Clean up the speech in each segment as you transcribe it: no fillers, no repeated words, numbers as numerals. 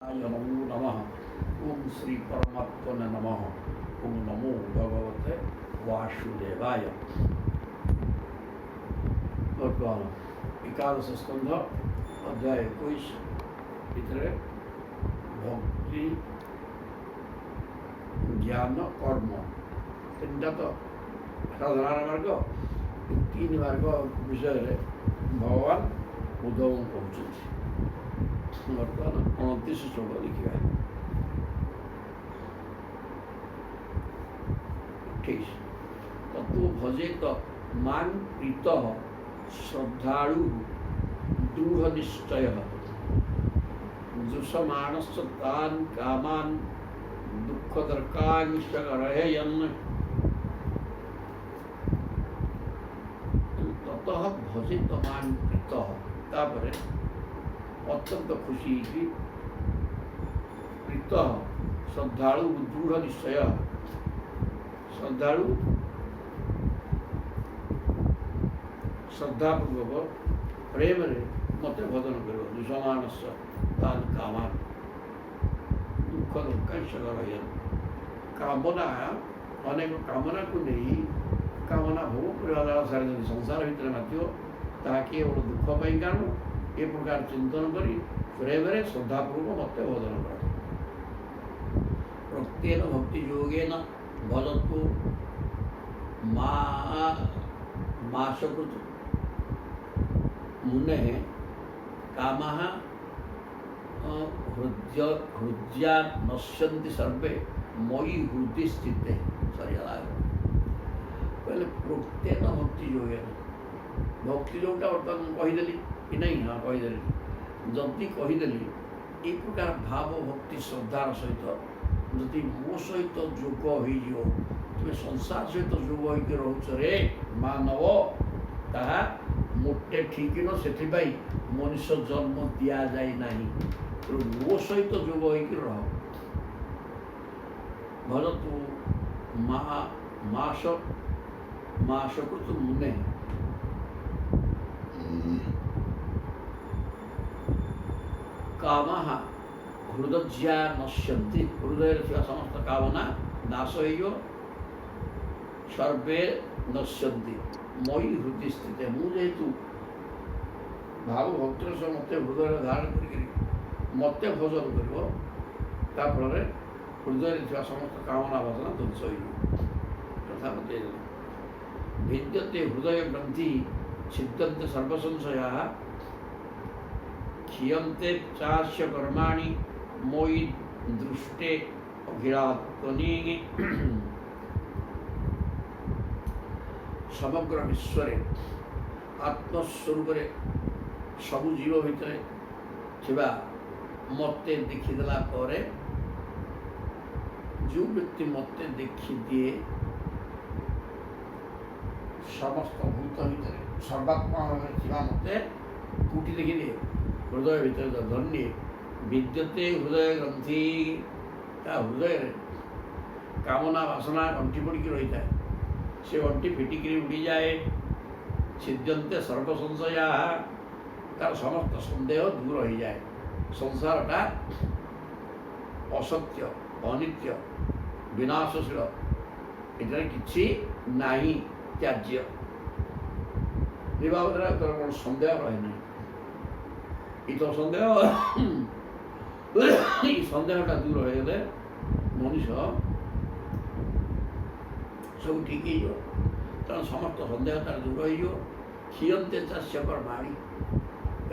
नमो नमः। ओम श्री परमात्मने नमः। ओम नमो भगवते वासुदेवाय। वर्तमान एकादश स्कंध अध्याय 21 इतरे भक्ति ज्ञान कर्म तीनटा तो साधारण मार्ग तीन मार्ग विषय भगवान उद्धव कहते वर्तमान 29 श्लोक लिखा ठीक तत्व भजेत मान प्रीत श्रद्धालु दृढ़ निश्चय जुषमाणस् तान् कामान् दुःखदर्कांशकरयन् ततः भजेत मान प्रीत तापरे अत्यंत खुशी की प्रीत श्रद्धालु दृढ़ निश्चय श्रद्धालु श्रद्धापूर्वक प्रेम मत भजन कर दुषमानस तान् कामान दुख दुर्कांशकरयन् कामना अनेक कामना को नहीं कामना भोग कर सारे संसार भितर मध्य ताकि दुख पाई कारण ये प्रकार चिंतन करी प्रेम श्रद्धापूर्वक मत भजन कर प्रत्येक भक्ति योगेन भजतु माशकृत मुने कामः हृदया नश्यन्ति सर्वे मयि हृदय स्थिते सरिया पहले प्रत्येक भक्ति योगेन भक्ति जोटा बर्तमान कहीदेली कि नहीं हाँ कहीदेली जदि कहीदेली ये प्रकार भाव भक्ति श्रद्धार सहित जदि मो सहित जोग हो तुम संसार सहित जोग होकर रोच रे मानव ताहा मोटे ठीक न से मनुष्य जन्म दि जाए ना मो सहित जोग होकर रह भजतु माशकृत मुने कामः हृदया नश्यन्ति हृदय समस्त कामना नाश हो सर्वे नश्यन्ति मयि हृदय स्थित मुझेतु भाव भक्त मत हृदय धारण कर मत भजन कर फल हृदय समस्त कामना भजन ध्वंस हो भिद्यते हृदय ग्रंथि छिद्यन्ते सर्वसंशयाः क्षीयन्ते चास्य कर्माणि मोयि दृष्टे अभिरात्मनि समग्र विश्व आत्मस्वरूप सबु जीव भितर थिबा मते देखीदेला परे जो व्यक्ति मते देखी दिए समस्त भूत भितर सर्वात्मा थिबा मते फुटी देखी दिए हृदय भितर धन्य विद्यते हृदय ग्रंथि हृदय कामना वासना गंठी पड़ी रही है से गंठी फिटिक उड़ी जाए छिद्यंते सर्वसंशया तार समस्त सन्देह दूर हो जाए संसारटा असत्य अनित्य विनाशशील इधर किसी नहीं त्याज्य बाबद कौन सन्देह रहे ना तो सन्देह सन्देहटा दूर होगले मनुष्य सब ठीक तेना समस्त सन्देहटा दूर हो क्षीयन्ते चास्य कर्माणि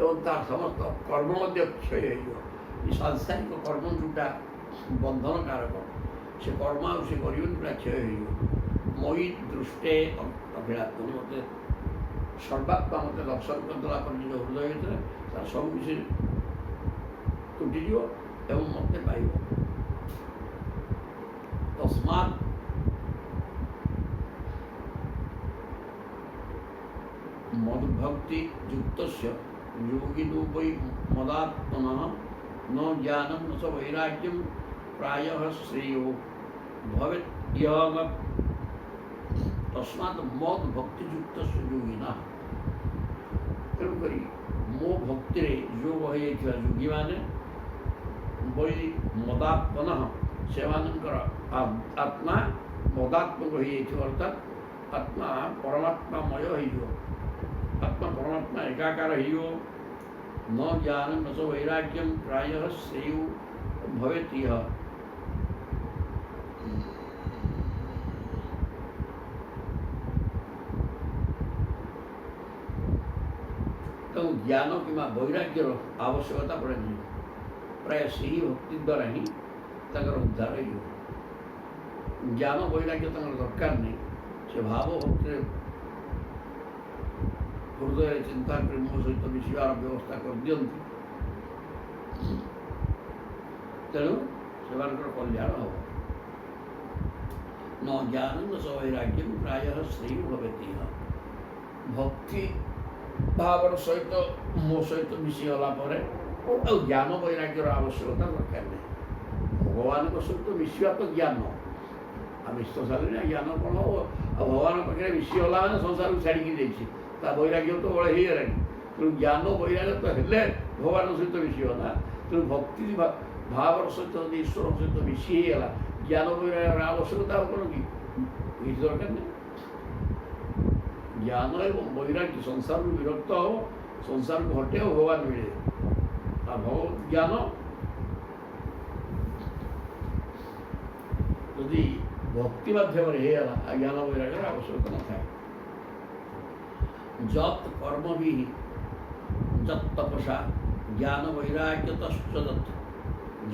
एवं तार समस्त कर्म क्षय हो सांसारिक कर्म जोटा बंधन कारक से कर्म से कर क्षय हो मयि दृष्टे अभिलाप मत सर्वात्मा मत दर्शन करदेला निज हृदय भितर तार सब किसी तुटिज एवं मत पाइब तस्मात् मद्भक्ति युक्त योगिनो वै मदात्मनः न ज्ञानं न च वैराग्यं प्रायः श्रेयो भवेत् यः तस्मात् मद्भक्ति युक्त योगिनः तेणुक मो भक्ति योग हो योगी मैंने ବୈ ମଦାତ୍ମନଃ ସେମାନଙ୍କର ଆତ୍ମା ମଦାତ୍ମକ ହୋଇଯାଇଥିବ, ଅର୍ଥାତ୍ ଆତ୍ମା ପରମାତ୍ମାମୟ ହେଇଯିବ, ଆତ୍ମା ପରମାତ୍ମା ଏକାକାର ହେଇଯିବ। ନ ଜ୍ଞାନଂ ନ च ବୈରାଗ୍ୟଂ ପ୍ରାୟଃ ଶ୍ରେୟୋ ଭବେତ୍ ଇହ। ତେଣୁ ଜ୍ଞାନ କିମ୍ବା ବୈରାଗ୍ୟର ଆବଶ୍ୟକତା ପଡ଼େନି, ପ୍ରାୟ ସେହି ଭକ୍ତି ଦ୍ୱାରା ହିଁ ତାଙ୍କର ଉଦ୍ଧାର ହେଇଯିବ। ଜ୍ଞାନ ବୈରାଗ୍ୟ ତାଙ୍କର ଦରକାର ନାହିଁ, ସେ ଭାବ ଭକ୍ତିରେ ହୃଦୟରେ ଚିନ୍ତା କରି ମୋ ସହିତ ମିଶିବାର ବ୍ୟବସ୍ଥା କରିଦିଅନ୍ତି, ତେଣୁ ସେମାନଙ୍କର କଲ୍ୟାଣ ହେବ। ନ ଜ୍ଞାନଂ ନ च ବୈରାଗ୍ୟଂ ପ୍ରାୟଃ ଶ୍ରେୟୋ ଭବେତ୍ ଇହ। ଭକ୍ତି ଭାବର ସହିତ ମୋ ସହିତ ମିଶିଗଲା ପରେ ଆଉ ଜ୍ଞାନ ବୈରାଗ୍ୟର ଆବଶ୍ୟକତା ଦରକାର ନାହିଁ। ଭଗବାନଙ୍କ ସହିତ ମିଶିବା ତ ଜ୍ଞାନ, ଆଉ ମିଶ ସାରିଲେ ଜ୍ଞାନ କ'ଣ ହେବ? ଆଉ ଭଗବାନଙ୍କ ପାଖରେ ମିଶିଗଲା ମାନେ ସଂସାରକୁ ଛାଡ଼ିକି ଯାଇଛି, ତା ବୈରାଗ୍ୟ ତ ବଳେ ହେଇଗଲାଣି। ତେଣୁ ଜ୍ଞାନ ବୈରାଗ୍ୟ ତ ହେଲେ ଭଗବାନଙ୍କ ସହିତ ମିଶିବ ନା। ତେଣୁ ଭକ୍ତି ଭାବର ସହିତ ଯଦି ଈଶ୍ୱରଙ୍କ ସହିତ ମିଶି ହେଇଗଲା, ଜ୍ଞାନ ବୈରାଗ୍ୟର ଆବଶ୍ୟକତା ଆଉ କ'ଣ କି? କିଛି ଦରକାର ନାହିଁ। ଜ୍ଞାନ ଏବଂ ବୈରାଗ୍ୟ ସଂସାରରୁ ବିରକ୍ତ ହେବ, ସଂସାରକୁ ହଟେଇବ, ଭଗବାନ ମିଳିବେ। ଆଉ ଜ୍ଞାନ ଯଦି ଭକ୍ତି ମାଧ୍ୟମରେ ହେଇଗଲା, ଜ୍ଞାନ ବୈରାଗ୍ୟର ଆବଶ୍ୟକତା ନଥାଏ। ଯତ୍ କର୍ମଭି ଯତ୍ ତପସା ଜ୍ଞାନ ବୈରାଗ୍ୟତଶ୍ଚ ତତ୍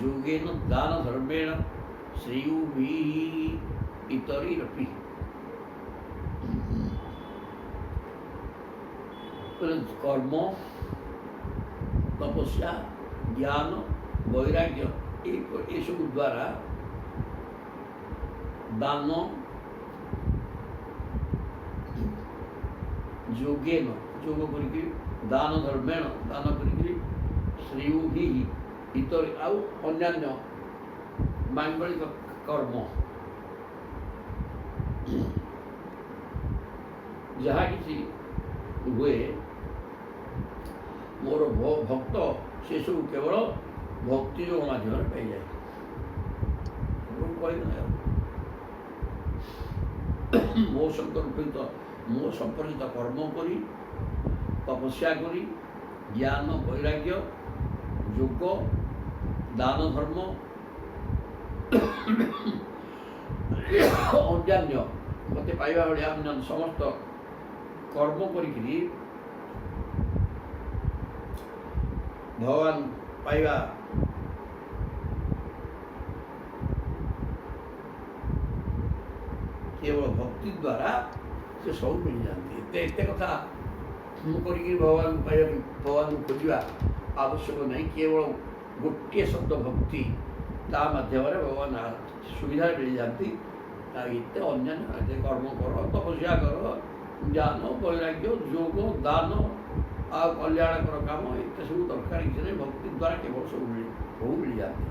ଯୋଗେନ ଦାନ ଧର୍ମେଣ ଶ୍ରେୟୋଭି ଇତରିରପି। କର୍ମ, ତପସ୍ୟା, ଜ୍ଞାନ, ବୈରାଗ୍ୟ ଏସବୁ ଦ୍ୱାରା ଦାନ, ଯୋଗେନ ଯୋଗ କରିକି, ଦାନ ଧର୍ମେଣ ଦାନ କରିକି, ଶ୍ରେୟୋଭି ଇତରି ଆଉ ଅନ୍ୟାନ୍ୟ ମାଙ୍ଗଳିକ କର୍ମ ଯାହା କିଛି ହୁଏ ମୋର ଭକ୍ତ ସେସବୁ କେବଳ ଭକ୍ତି ଯୋଗ ମାଧ୍ୟମରେ ପାଇଯାଏ। ମୋ ସମ୍ପର୍କିତ କର୍ମ କରି, ତପସ୍ୟା କରି, ଜ୍ଞାନ ବୈରାଗ୍ୟ, ଯୋଗ, ଦାନ ଧର୍ମ ଅନ୍ୟାନ୍ୟ ମୋତେ ପାଇବା ଭଳିଆ ଅନ୍ୟାନ୍ୟ ସମସ୍ତ କର୍ମ କରିକିରି ଭଗବାନ ପାଇବା କେବଳ ଭକ୍ତି ଦ୍ୱାରା ସେ ସବୁ ମିଳିଯାଆନ୍ତି। ଏତେ କଥା ମୁଁ କରିକି ଭଗବାନଙ୍କୁ ପାଇବା, ଭଗବାନଙ୍କୁ ଖୋଜିବା ଆବଶ୍ୟକ ନାହିଁ। କେବଳ ଗୋଟିଏ ଶବ୍ଦ ଭକ୍ତି, ତା ମାଧ୍ୟମରେ ଭଗବାନ ସୁବିଧାରେ ମିଳିଯାଆନ୍ତି। ଏତେ ଅନ୍ୟାନ୍ୟ କର୍ମ କର, ତପସ୍ୟା କର, ଜ୍ଞାନ ବୈରାଗ୍ୟ, ଯୋଗ, ଦାନ ଆଉ କଲ୍ୟାଣକର କାମ ଏତେ ସବୁ ଦରକାର କିଛି ନାହିଁ। ଭକ୍ତି ଦ୍ୱାରା କେବଳ ସବୁ ମିଳିଯାଆନ୍ତି।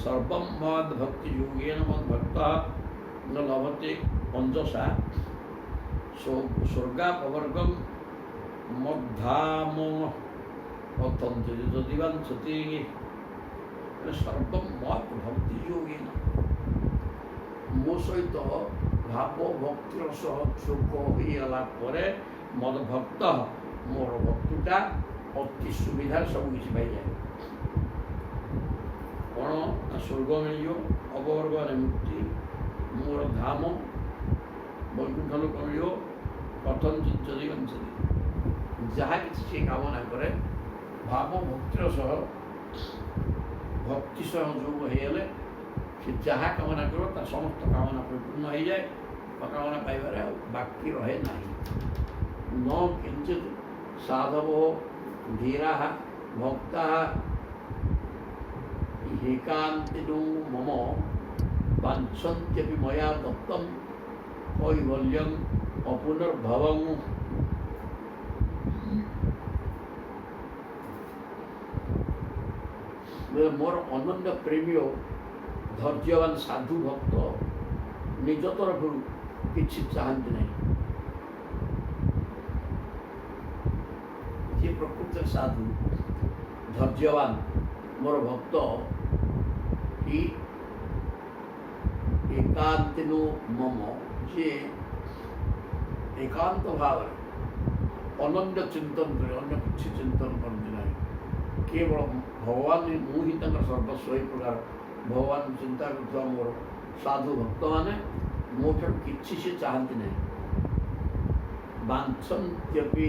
ସର୍ବଂ ମଦ୍ ଭକ୍ତି ଯୋଗେନ ମଦ୍ ଭକ୍ତଃ ନ ଲଭତେ ଅଞ୍ଜସା ସ୍ୱର୍ଗାପବର୍ଗଂ ମଦ୍ଧାମ ପତନ୍ତି ଯଦି ବାଞ୍ଛତି। ସର୍ବଂ ମଦ୍ ଭକ୍ତି ଯୋଗେନ, ମୋ ସହିତ ଭାବ ଭକ୍ତିର ସହ ଯୋଗ ହୋଇଗଲା ପରେ ମଦ ଭକ୍ତ, ମୋର ଭକ୍ତିଟା ଅତି ସୁବିଧାରେ ସବୁ କିଛି ପାଇଯାଏ। କ'ଣ ନା ସ୍ୱର୍ଗ ମିଳିଯିବ, ଅପବର୍ଗରେ ମୁକ୍ତି, ମୋର ଧାମ ବୈକୁଣ୍ଠ ଲୋକ ମିଳିବ, କଥଞ୍ଚିତ୍ ଯଦି ବାଞ୍ଛତି। ଯାହା କିଛି ସେ କାମନା କରେ ଭାବ ଭକ୍ତିର ସହ ଭକ୍ତି ସହ ଯୋଗ ହେଇଗଲେ ସେ ଯାହା କାମନା କରିବ ତା ସମସ୍ତ କାମନା ପରିପୂର୍ଣ୍ଣ ହେଇଯାଏ। କାମନା ପାଇବାରେ ଆଉ ବାକି ରହେ ନାହିଁ। ନ କିଞ୍ଚିତ୍ ସାଧବୋ ଧୀରାଃ ଭକ୍ତାଃ ଏକାନ୍ତେନ ମମ ବାଞ୍ଛନ୍त्यପି ମୟା ଦତ୍ତଂ କୈବଲ୍ୟଂ ଅପୁନର୍ଭବଂ। ମୋର ଅନନ୍ୟ ପ୍ରେମୀ ଓ ଧୈର୍ଯ୍ୟବାନ ସାଧୁ ଭକ୍ତ ନିଜ ତରଫରୁ କିଛି ଚାହାନ୍ତି ନାହିଁ। ଯିଏ ପ୍ରକୃତରେ ସାଧୁ ଧୈର୍ଯ୍ୟବାନ ମୋର ଭକ୍ତ, ଏକାନ୍ତିନୁ ମମ ଯେ ଏକାନ୍ତ ଭାବରେ ଅନନ୍ୟ ଚିନ୍ତନ କରେ, ଅନ୍ୟ କିଛି ଚିନ୍ତନ କରନ୍ତି ନାହିଁ, କେବଳ ଭଗବାନ ମୁଁ ହିଁ ତାଙ୍କର ସର୍ବସ୍ୱ। ଏହି ପ୍ରକାର ଭଗବାନ ଚିନ୍ତା କରୁଥିବା ମୋର ସାଧୁ ଭକ୍ତମାନେ ମୋ ଠାରୁ କିଛି ସେ ଚାହାନ୍ତି ନାହିଁ। ବାଞ୍ଛନ୍ତ୍ୟପି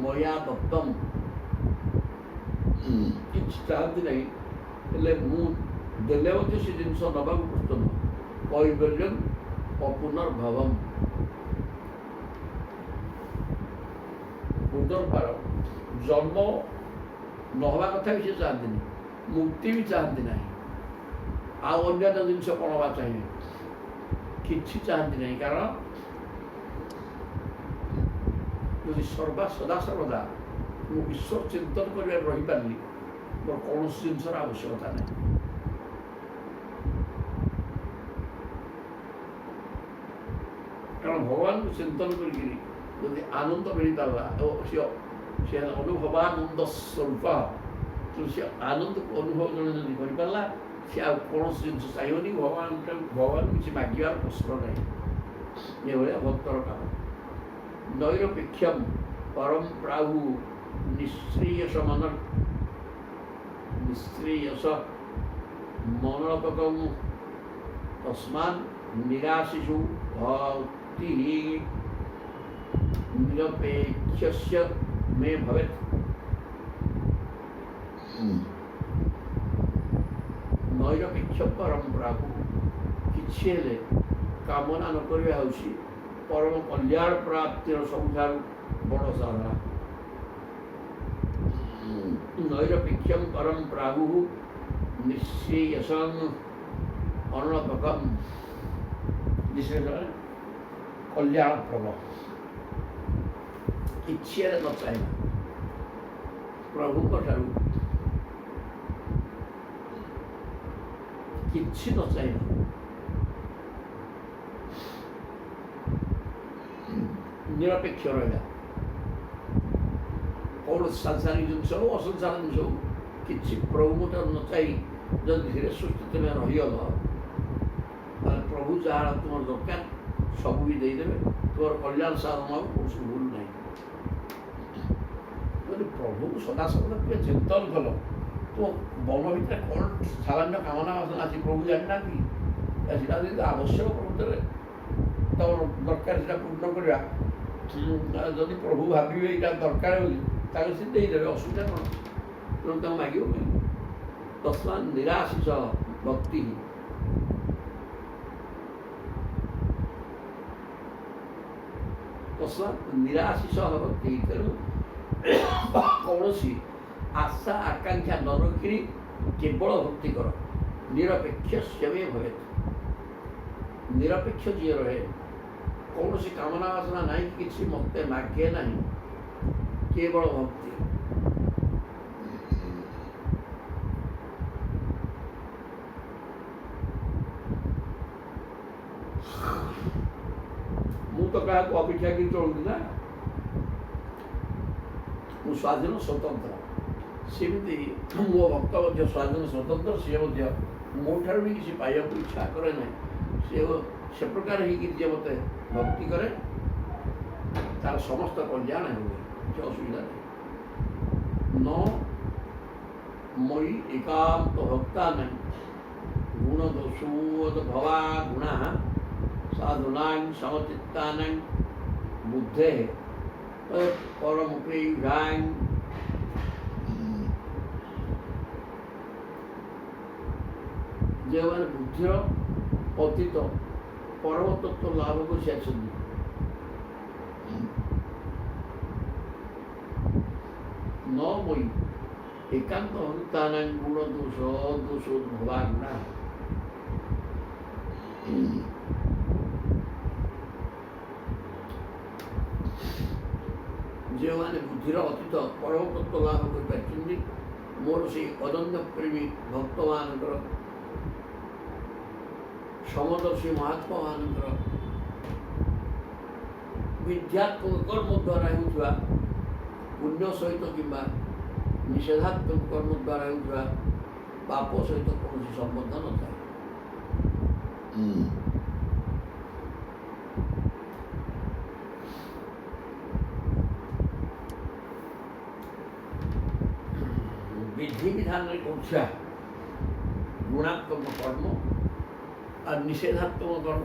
ମୟା ଦତ୍ତମ୍, କିଛି ଚାହାନ୍ତି ନାହିଁ, ହେଲେ ମୁଁ ଦେଲେ ମଧ୍ୟ ସେ ଜିନିଷ ନେବାକୁ ପ୍ରସ୍ତୁତ ନୁହଁ। କୈବଲ୍ୟମ୍ ଅପୁନର୍ଭବମ୍, ପୁନର୍ବାର ଜନ୍ମ ନ ହେବା କଥା ବି ସେ ଚାହାନ୍ତିନି, ମୁକ୍ତି ବି ଚାହାନ୍ତି ନାହିଁ, ଆଉ ଅନ୍ୟାନ୍ୟ ଜିନିଷ କ'ଣ ହେବା ଚାହିଁବେ, କିଛି ଚାହାନ୍ତି ନାହିଁ। କାରଣ ଯଦି ସଦାସର୍ବଦା ମୁଁ ଈଶ୍ୱର ଚିନ୍ତନ କରିବାରେ ରହିପାରିଲି, ମୋର କୌଣସି ଜିନିଷର ଆବଶ୍ୟକତା ନାହିଁ। କାରଣ ଭଗବାନଙ୍କୁ ଚିନ୍ତନ କରିକିରି ଯଦି ଆନନ୍ଦ ମିଳିପାରିଲା, ସେ ଅନୁଭବାନନ୍ଦ ସ୍ୱରୂପ, ସେ ଆନନ୍ଦକୁ ଅନୁଭବ ଜଣେ ଯଦି କରିପାରିଲା, ସେ ଆଉ କୌଣସି ଜିନିଷ ଚାହିଁବନି। ଭଗବାନ କିଛି ମାଗିବାର ପ୍ରଶ୍ନ ନାହିଁ। ଏଭଳିଆ ଭକ୍ତର କାମ। ନୈରପେକ୍ଷମ୍ ପରମ ପ୍ରାହୁ ନିଶ୍ରୀୟସ ମନୋଳପକମ୍ ତସ୍ମାନ୍ ନିରାଶିଷୁ ଭକ୍ତି ନିରପେକ୍ଷସ୍ୟ ମେ ଭବେତ୍। ନୈରପେକ୍ଷ ପରମ ପ୍ରାହୁ, କିଛି ହେଲେ କାମନା ନ କରିବା ହେଉଛି ପରମ କଲ୍ୟାଣ ପ୍ରାପ୍ତିର ସବୁଠାରୁ ବଡ଼ ସାଧନା। ନୈରପେକ୍ଷମ୍ ପରମ ପ୍ରାହୁ ନିଶ୍ରେୟସଂ ଅନଳପକମ୍, କଲ୍ୟାଣପ୍ରଦ, କିଛି ହେଲେ ନ ଚାହିଁବା, ପ୍ରଭୁଙ୍କ ଠାରୁ କିଛି ନ ଚାହିଁବା, ନିରପେକ୍ଷ ରହିବା। କୌଣସି ସାଂସାରିକ ଜିନିଷ ହଉ ଅସଂସାରିକ ଜିନିଷ ହଉ, କିଛି ପ୍ରଭୁଙ୍କଠାରୁ ନ ଚାହିଁ ଯଦି ଧୀରେ ସୁସ୍ଥ ତୁମେ ରହିଗଲ, ତାହେଲେ ପ୍ରଭୁ ଯାହା ତୁମର ଦରକାର ସବୁ ବି ଦେଇଦେବେ। ତୁମର କଲ୍ୟାଣ ସାଧନ ହବ, କୌଣସି ଭୁଲ ନାହିଁ। ଯଦି ପ୍ରଭୁକୁ ସଦାସର୍ବଦା ତୁମେ ଚିନ୍ତନ କଲ, ତୁମ ମନ ଭିତରେ କ'ଣ ସାମାନ୍ୟ କାମନା ବାସନା ଅଛି ପ୍ରଭୁ ଜାଣିନାହାନ୍ତି? ସେଟା ଯଦି ଆବଶ୍ୟକ ପ୍ରଭୁତ୍ୱରେ ତୁମର ଦରକାର ସେଟା ପୂର୍ଣ୍ଣ କରିବା, ଯଦି ପ୍ରଭୁ ଭାବିବେ ଏଇଟା ଦରକାର ବୋଲି, ତାହେଲେ ସେ ଦେଇଦେବେ, ଅସୁବିଧା କ'ଣ? ତେଣୁ ତାଙ୍କୁ ମାଗିବ ନାହିଁ। ତସ୍ମାନ୍ ନିରାଶିଷ ଭକ୍ତି, ତସ୍ମାତ୍ ନିରାଶିଷ ଭକ୍ତି, ତେଣୁ କୌଣସି ଆଶା ଆକାଂକ୍ଷା ନ ରଖିରି କେବଳ ଭକ୍ତି କର। ନିରପେକ୍ଷ ମେ ଭବେତ୍, ନିରପେକ୍ଷ ଯିଏ ରହେ, କୌଣସି କାମନା ବାସନା ନାହିଁ, କିଛି ମୋତେ ମାଗେ ନାହିଁ, କେବଳ ଭକ୍ତି। ମୁଁ ତ କାହାକୁ ଅପେକ୍ଷା କରି ଚଳୁଛି ନା, ମୁଁ ସ୍ୱାଧୀନ ସ୍ୱତନ୍ତ୍ର। ସେମିତି ମୋ ଭକ୍ତ ମଧ୍ୟ ସ୍ୱାଧୀନ ସ୍ୱତନ୍ତ୍ର, ସିଏ ମଧ୍ୟ ମୋ ଠାରୁ ବି କିଛି ପାଇବାକୁ ଇଚ୍ଛା କରେ ନାହିଁ। ସେ ପ୍ରକାର ହେଇକି ଯିଏ ମୋତେ ଭକ୍ତି କରେ, ତାର ସମସ୍ତ କଲ୍ୟାଣ ହୁଏ, କିଛି ଅସୁବିଧା ନାହିଁ। ନ ମୟି ଏକାନ୍ତ ଭକ୍ତା ନାହିଁ ଗୁଣ ଦୋଷୋଦ ଭବା ଗୁଣା ସାଧୁନାଂ ସମଚିତ୍ତାନାଂ ବୁଦ୍ଧେ ପରମୁପେୟାଂ। ଯେଉଁମାନେ ବୁଦ୍ଧିର ଅତୀତ ପରମ ତତ୍ତ୍ୱ ଲାଭ କରିସାରିଛନ୍ତି, ନ ମୟି ଏକାନ୍ତ ଭକ୍ତାନାଂ ଗୁଣ ଦୋଷୋଦ ଭବା ଗୁଣା। ଯେଉଁମାନେ ବୁଦ୍ଧିର ଅତୀତ ପରମ ତତ୍ତ୍ୱ ଲାଭ କରିପାରିଛନ୍ତି, ମୋର ସେଇ ଅନନ୍ୟ ପ୍ରେମୀ ଭକ୍ତମାନଙ୍କର, ସମଦର୍ଶୀ ମହାତ୍ମାମାନଙ୍କର ବିଦ୍ୟାତ୍ମକ କର୍ମ ଦ୍ୱାରା ହେଉଥିବା ପୁଣ୍ୟ ସହିତ କିମ୍ବା ନିଷେଧାତ୍ମକ କର୍ମ ଦ୍ୱାରା ହେଉଥିବା ପାପ ସହିତ କୌଣସି ସମ୍ବନ୍ଧ ନଥାଏ। ବୁଝା ଗୁଣାତ୍ମକ କର୍ମ আর নিষেধাত্মক কর্ম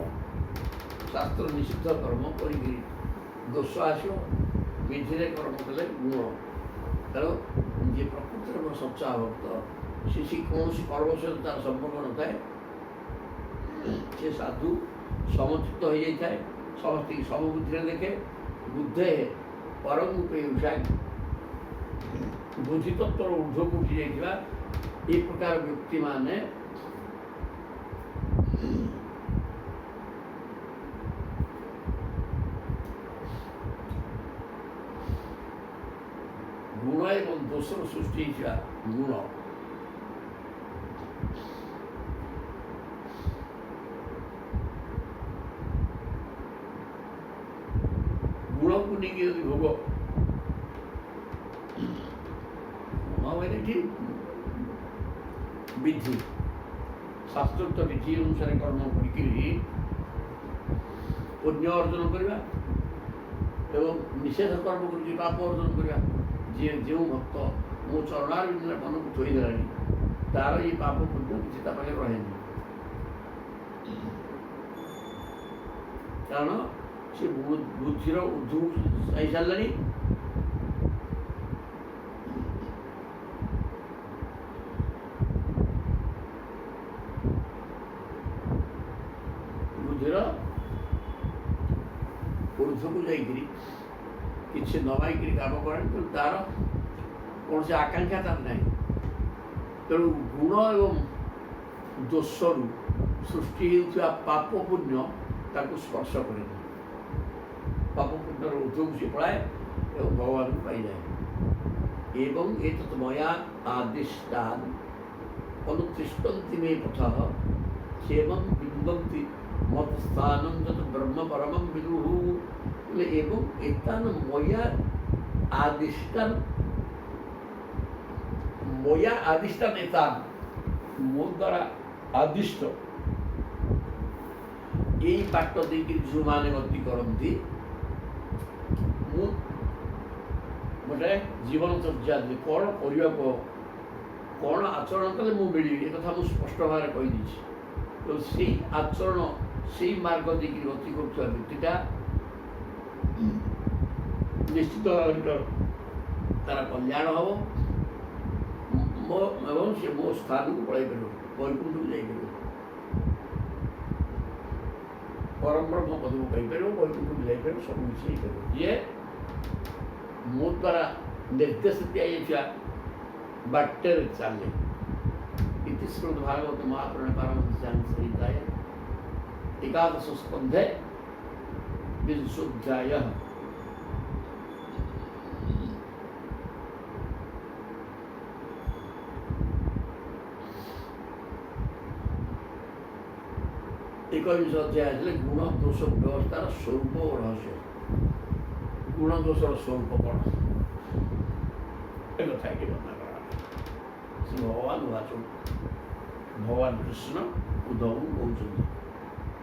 শাস্ত্র নিষিদ্ধ কর্ম করি দোষ আসব বিধিরে কর্ম কলে গুণ কারণ যে প্রকৃতির সচ্চা ভক্ত সে কৌশি কর্ম সহ তার সম্পর্ক নথায় সে সাধু সমচিত্ত হয়ে যাই সমস্ত সমবুদ্ধিরে দেখে বুদ্ধে পরম রূপে উঠায় ବୁଦ୍ଧିତତ୍ଵର ଊର୍ଦ୍ଧ୍ୱକୁ ଉଠି ଯାଇଥିବା ଏ ପ୍ରକାର ବ୍ୟକ୍ତିମାନେ ଗୁଣ ଏବଂ ଦୋଷର ସୃଷ୍ଟି ହେଇଥିବା ଗୁଣ ଗୁଣକୁ ନେଇକି ଯଦି ଭୋଗ ঠিক বিধি শাস্ত্রোক্ত বিধি অনুসারে কর্ম করি পুণ্য অর্জন করা এবং নিষেধ কর্ম করি পাপ অর্জন করা যে যে ভক্ত মো চরণারবিন্দে মনକୁ ଥୋଇଦେଲାଣି ତାର এই ପାପ ପୁଣ୍ୟ କିଛି ତା ପାଖରେ ରହେନି କାରଣ ସେ ବୁଦ୍ଧିର ଊର୍ଦ୍ଧ୍ୱକୁ ଯାଇସାରିଲାଣି ঊর্ধ্বକୁ ଯାଇକରି କିଛି ନ ପାଇକରି କାମ କରେନି ତେଣୁ ତାର କୌଣସି ଆକାଂକ୍ଷା ତାର ନାହିଁ ତେଣୁ ଗୁଣ ଏବଂ ଦୋଷରୁ ସୃଷ୍ଟି ହେଉଥିବା ପାପ ପୁଣ୍ୟ ତାକୁ ସ୍ପର୍ଶ କରେନି ପାପ ପୁଣ୍ୟର ঊର୍ଧ୍ୱକୁ ସେ ପଳାଏ ଏବଂ ଭଗବାନଙ୍କୁ ପାଇଯାଏ ଏବଂ ଏତତ୍ ମୟା ଆଦିଷ୍ଟାନ୍ ଅନୁତିଷ୍ଠନ୍ତି ମେ ପଥଃ କ୍ଷେମଂ ବିନ୍ଦନ୍ତି মত স্থানম যত ব্রহ্ম পরমম বিদুহু এবং এতান ময়া আদিষ্টান এতান ମୋ ଦ୍ୱାରା ଆଦିଷ୍ଟ এই ବାଟ ଦେଇକି ଯେଉଁମାନେ ଗତି କରନ୍ତି ମୁଁ ଗୋଟେ ଜୀବନଚର୍ଯ୍ୟା କ'ଣ କରିବାକୁ କ'ଣ ଆଚରଣ କଲେ ମୁଁ ମିଳିବି ଏ କଥା ମୁଁ ସ୍ପଷ୍ଟ ଭାବରେ କହିଦେଇଛି ତେଣୁ ସେଇ ଆଚରଣ সেই মার্গ দিকে গতি করতে হবে ব্যক্তিটা নিশ্চিত তারা কল্যাণ হব এবং সে ମୋ ସ୍ଥାନକୁ ପଳାଇ ପାରିବ ବୈକୁଣ୍ଠକୁ ଯାଇପାରିବ ପରମ ବ୍ରହ୍ମ ପଦକୁ ପାଇପାରିବ ବୈକୁଣ୍ଠକୁ ଯାଇପାରିବ ସବୁ କିଛି ହେଇପାରିବ ଯିଏ ମୋ ଦ୍ୱାରା ନିର୍ଦ୍ଦେଶ ଦିଆଯାଇଥିବା ବାଟରେ ଚାଲେ ଇତିଶ୍ରୁତ ଭାଗବତ ମହାପୁରାଣ ପାରମହଂସ ସଂହିତାୟ एकादश स्कंधे विंशोऽध्याय एकविंश अध्याय गुण दोष व्यवस्थार स्वरूप और रहस्य गुण दोषर स्वरूप कौन एक कथा वर्णना करा श्री भगवान वाचन भगवान कृष्ण उद्धव कहते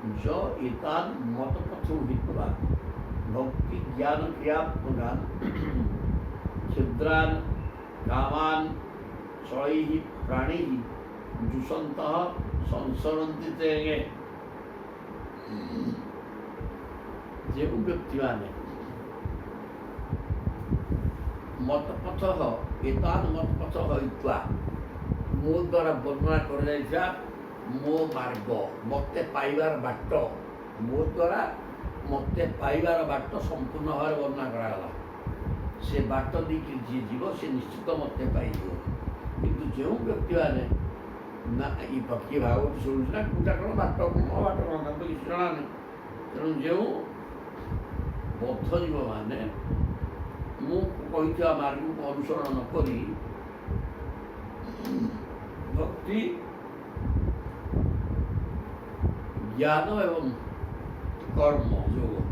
ज एतान मत पथो हित्वा भक्ति ज्ञान क्रिया पुराण क्षुद्रान कामान चलैः प्राणैः जुषन्तः संसरन्ति तेगे ଯେଉଁ ବ୍ୟକ୍ତିମାନେ ମତପଥ ଏତାନ୍ ମତପଥ ହୋଇଥିବା ମୋ ଦ୍ୱାରା ବର୍ଣ୍ଣନା କରାଯାଇଥିବା ମୋ ମାର୍ଗ ମୋତେ ପାଇବାର ବାଟ ମୋ ଦ୍ୱାରା ମୋତେ ପାଇବାର ବାଟ ସମ୍ପୂର୍ଣ୍ଣ ଭାବରେ ବର୍ଣ୍ଣନା କରାଗଲା ସେ ବାଟ ଦେଇକି ଯିଏ ଯିବ ସେ ନିଶ୍ଚିତ ମୋତେ ପାଇଯିବ କିନ୍ତୁ ଯେଉଁ ବ୍ୟକ୍ତିମାନେ ନା ଏଇ ପକ୍ଷୀ ଭାଗବତ ଶୁଣୁଛି ନା କୋଉଟା କ'ଣ ବାଟ କ'ଣ ବାଟ କ'ଣ ତାଙ୍କୁ କିଛି ଜଣା ନାହିଁ ତେଣୁ ଯେଉଁ ବଦ୍ଧ ଜୀବମାନେ ମୁଁ କହିଥିବା ମାର୍ଗକୁ ଅନୁସରଣ ନ କରି ଭକ୍ତି ଜ୍ଞାନ ଏବଂ କର୍ମ ଯୋଗ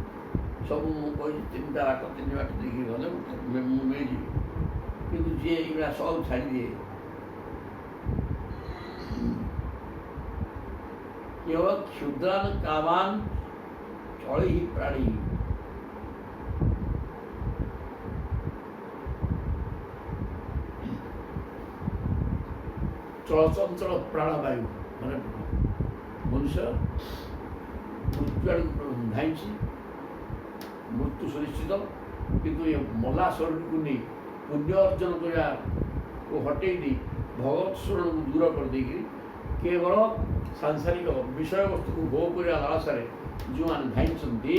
ସବୁ ମୁଁ କହିଛି ତିନି ବାଟ ଦେଇକି ଗଲେ ମୁଁ ମିଳିଯିବି କିନ୍ତୁ ଯିଏ ଏଇଗୁଡ଼ା ସବୁ ଛାଡ଼ିଦିଏ केवल क्षुद्रान कामान चले ही प्राणी ଚଳଚଞ୍ଚଳ ପ୍ରାଣବାୟୁ ମାନେ ମନୁଷ୍ୟ ମୃତ୍ୟୁ ଆଡ଼କୁ ଧାଇଁଛି, ମୃତ୍ୟୁ ସୁନିଶ୍ଚିତ। କିନ୍ତୁ ଏ ମଲା ଶରୀରକୁ ନେଇ ପୁଣ୍ୟ ଅର୍ଜନ କରିବାକୁ ହଟେଇ ଦେଇ ଭଗବତ ସ୍ମରଣକୁ ଦୂର କରିଦେଇକିରି କେବଳ ସାଂସାରିକ ବିଷୟବସ୍ତୁକୁ ଭୋଗ କରିବା ଲାଳସାରେ ଯେଉଁମାନେ ଧାଇଁଛନ୍ତି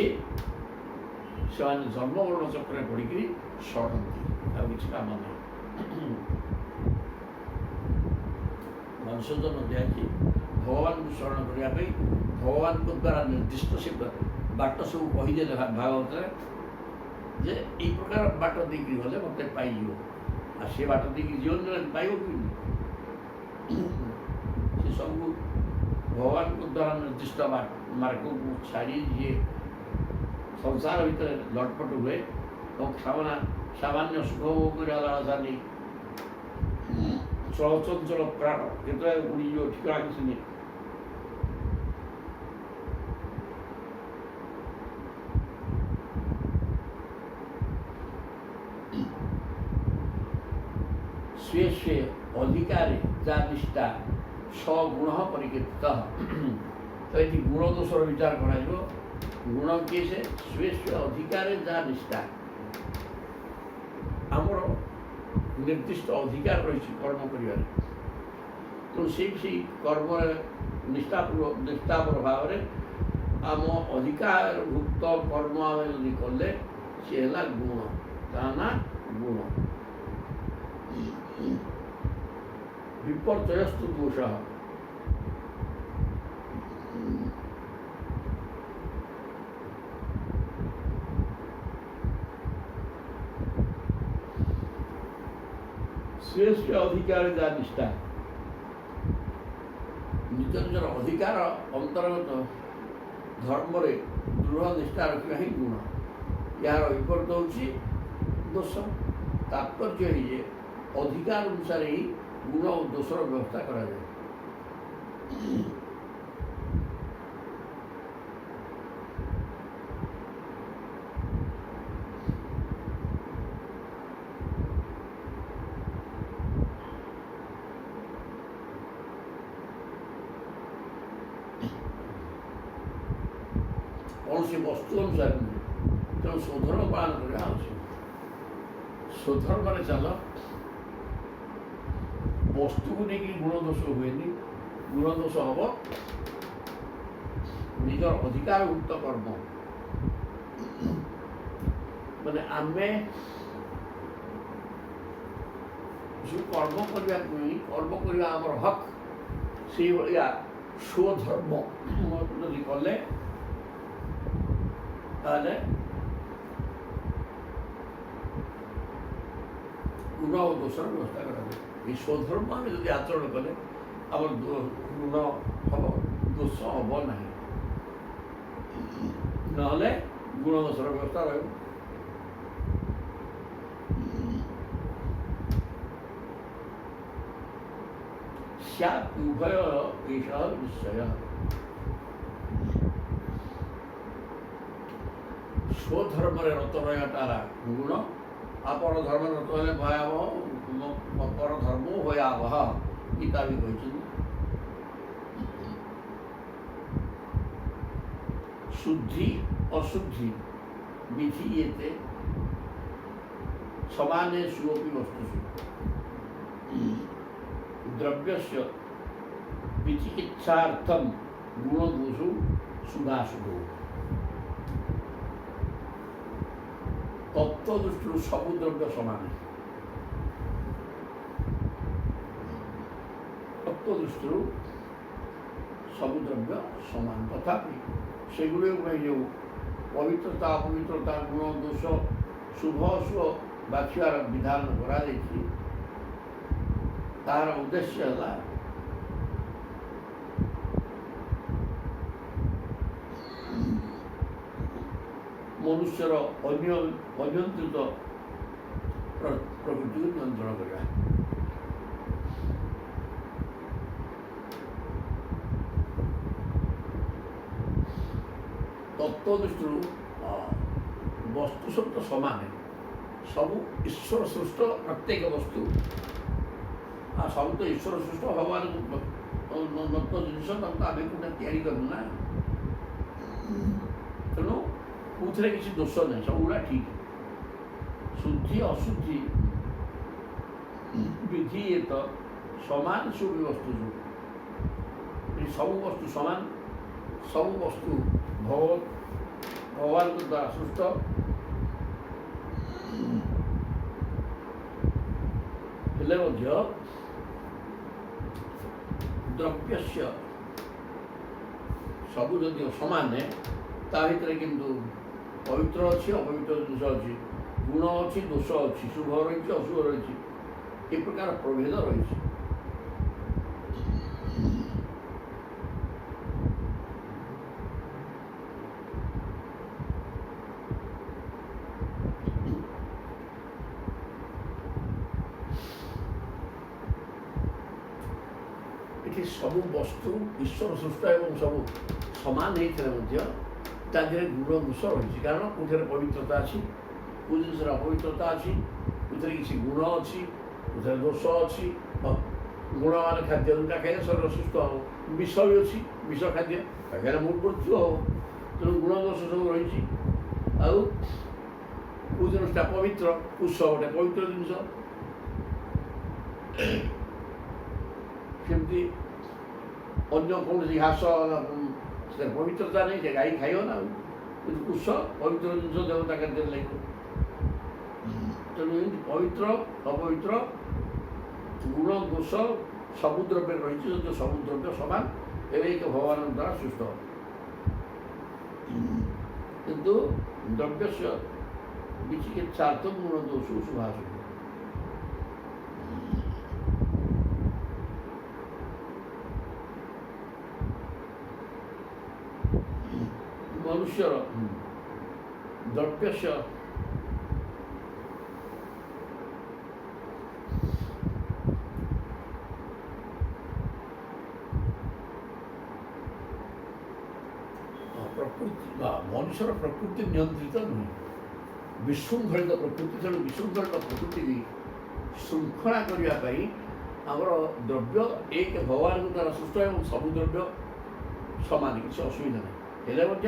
ସେମାନେ ଜନ୍ମମରଣ ଚକ୍ରରେ ପଡ଼ିକିରି ସଢ଼ନ୍ତି, ଆଉ କିଛି କାମ ନାହିଁ। ମନୁଷ୍ୟ ଜନ୍ମ ଦିଆଯାଇଛି ଭଗବାନଙ୍କୁ ସ୍ମରଣ କରିବା ପାଇଁ। ଭଗବାନଙ୍କ ଦ୍ୱାରା ନିର୍ଦ୍ଦିଷ୍ଟ ସେ ବାଟ ସବୁ କହିଦେଲେ ଭାଗବତରେ ଯେ ଏଇ ପ୍ରକାର ବାଟ ଦେଇକି ଗଲେ ମୋତେ ପାଇଯିବ। ଆଉ ସେ ବାଟ ଦେଇକି ଜୀବନ ପାଇବ କେମିତି? ସେ ସବୁ ଭଗବାନଙ୍କ ଦ୍ୱାରା ନିର୍ଦ୍ଦିଷ୍ଟ ମାର୍ଗକୁ ଛାଡ଼ି ଯିଏ ସଂସାର ଭିତରେ ଲଟପଟ ହୁଏ ଏବଂ ସାମାନ୍ୟ ସୁଖ ଭୋଗ କରିବା ଲାଳସା ନେଇ ଚଳଚଞ୍ଚଳ ପ୍ରାଣ କେତେବେଳେ ଉଡ଼ିଯିବ ଠିକଣା କିଛି ନେଇ। स्वे स्वे अधिकारे जा निष्ठा सगुण परिकीर्तित। तो ये गुण दोषर विचार कर गुण किए से स्वे स्वे अधिकारे जा निष्ठा आमर निर्दिष्ट अधिकार रही कर्म कर तो से कर्म निष्ठापर भाव आम अधिकारभुक्त कर्म आम यदि कले सी है गुण ता ना गुण। विपर्तयस्तु दोष श्रेष्ठ अधिकार जा निष्ठा निज निजर अधिकार अंतर्गत धर्म दृढ़ निष्ठा रखा ही गुण। यार विपरीत होची दोष। तात्पर्य है अधिकार अनुसार ही गुण और दोषर व्यवस्था करा जाए। कौन सी वस्तु अनुसार तेणु स्वधर्म पालन करना आवश्यक। स्वधर्म चल वस्तु को लेकिन गुण दोष हुए गुण दोष हम निजर अधिकारभुक्त कर्म माने आमे जो कर्म करवा आमर हक से भाया स्वधर्म यदि कले गुण और दोषर व्यवस्था करा ये स्वधर्म आम यदि आचरण कले आम गुण हम दोष हम ना ना गुण दोषर व्यवस्था रही। उभय निश्चय स्वधर्म रत रहा गुण आपर धर्म रत हेले भयावह पर धर्म भयावह गीता भी कहते शुद्धि अशुद्धि विधीयते समाने सुपि वस्तुषु द्रव्यस्य विचिकित्सार्थम गुणदोषु शुभाशुभो। तत्व दृष्टि सबु द्रव्य समान तत्व दृष्टि सबु द्रव्य समान तथापि सेगुड़े जो पवित्रता अपवित्रता गुण दोष शुभ अशुभ बाछियार विधान करा तार उद्देश्य है मनुष्यर अनियंत्रित प्रकृति को नियंत्रण करवा। तत्व दृष्टि वस्तु सब तो समान है सबू ईश्वर सृष्ट प्रत्येक वस्तु ସବୁ ତ ଈଶ୍ୱର ସୃଷ୍ଟ ଭଗବାନ ଜିନିଷ ତାକୁ ତ ଆମେ କୋଉଟା ତିଆରି କରିବୁ ନା। ତେଣୁ କୋଉଥିରେ କିଛି ଦୋଷ ନାହିଁ, ସବୁଗୁଡ଼ା ଠିକ୍। ଶୁଦ୍ଧି ଅଶୁଦ୍ଧି ବିଧି ଏ ତ ସମାନ ସୁବ୍ୟବସ୍ତୁ ଯୋଉ ସବୁ ବସ୍ତୁ ସମାନ, ସବୁ ବସ୍ତୁ ଭଗବାନଙ୍କ ଦ୍ୱାରା ସୃଷ୍ଟ। ହେଲେ ମଧ୍ୟ ଦ୍ରବ୍ୟସ୍ୟ ସବୁ ଯଦିଓ ସମାନ, ତା ଭିତରେ କିନ୍ତୁ ପବିତ୍ର ଅଛି, ଅପବିତ୍ର ଜିନିଷ ଅଛି, ଗୁଣ ଅଛି, ଦୋଷ ଅଛି, ଶୁଭ ରହିଛି, ଅଶୁଭ ରହିଛି, ଏ ପ୍ରକାର ପ୍ରଭେଦ ରହିଛି। ଏଠି ସବୁ ବସ୍ତୁ ଈଶ୍ୱର ସୃଷ୍ଟ ଏବଂ ସବୁ ସମାନ ହେଇଥିଲେ ମଧ୍ୟ ତା ଦେହରେ ଗୁଣ ଦୋଷ ରହିଛି। କାରଣ କୋଉଥିରେ ପବିତ୍ରତା ଅଛି, କେଉଁ ଜିନିଷରେ ଅପବିତ୍ରତା ଅଛି, କୋଉଥିରେ କିଛି ଗୁଣ ଅଛି, କୋଉଥିରେ ଦୋଷ ଅଛି। ଗୁଣମାନ ଖାଦ୍ୟ ଯେଉଁଟା ଖାଇଲେ ଶରୀର ସୁସ୍ଥ ହେବ, ବିଷ ବି ଅଛି, ବିଷ ଖାଦ୍ୟ ଖାଇଲେ ମୁଣ୍ଡ ମୃତ୍ୟୁ ହେବ। ତେଣୁ ଗୁଣ ଦୋଷ ସବୁ ରହିଛି। ଆଉ କେଉଁ ଜିନିଷଟା ପବିତ୍ର, କୁଶ ଗୋଟେ ପବିତ୍ର ଜିନିଷ, ସେମିତି ଅନ୍ୟ କୌଣସି ଘାସ ସେଥିରେ ପବିତ୍ରତା ନାହିଁ, ସେ ଗାଈ ଖାଇବ ନା। କିନ୍ତୁ କୁଶ ପବିତ୍ର ଜିନିଷ ଦେବତା କାର୍ଯ୍ୟରେ ଲାଗିବ। ତେଣୁ ଏମିତି ପବିତ୍ର ଅପବିତ୍ର ଗୁଣ ଦୋଷ ସବୁ ଦ୍ରବ୍ୟରେ ରହିଛି, ଯଦି ସବୁ ଦ୍ରବ୍ୟ ସମାନ ଏବେ ଏକ ଭଗବାନଙ୍କ ଦ୍ୱାରା ସୃଷ୍ଟ। କିନ୍ତୁ ଦ୍ରବ୍ୟସ୍ୟ ବିଚିକିତ୍ସାର୍ଥଂ ଗୁଣ ଦୋଷ ଶୁଭାଶୁଭ। ମନୁଷ୍ୟର ଦ୍ରବ୍ୟସ୍ୟ ପ୍ରକୃତି ବା ମନୁଷ୍ୟର ପ୍ରକୃତି ନିୟନ୍ତ୍ରିତ ନୁହେଁ, ବିଶୃଙ୍ଖଳିତ ପ୍ରକୃତି। ତେଣୁ ବିଶୃଙ୍ଖଳିତ ପ୍ରକୃତିକି ଶୃଙ୍ଖଳା କରିବା ପାଇଁ ଆମର ଦ୍ରବ୍ୟ ଏକ ଭଗବାନଙ୍କ ଦ୍ୱାରା ସୃଷ୍ଟ ଏବଂ ସବୁ ଦ୍ରବ୍ୟ ସମାନ, କିଛି ଅସୁବିଧା ନାହିଁ। ହେଲେ ମଧ୍ୟ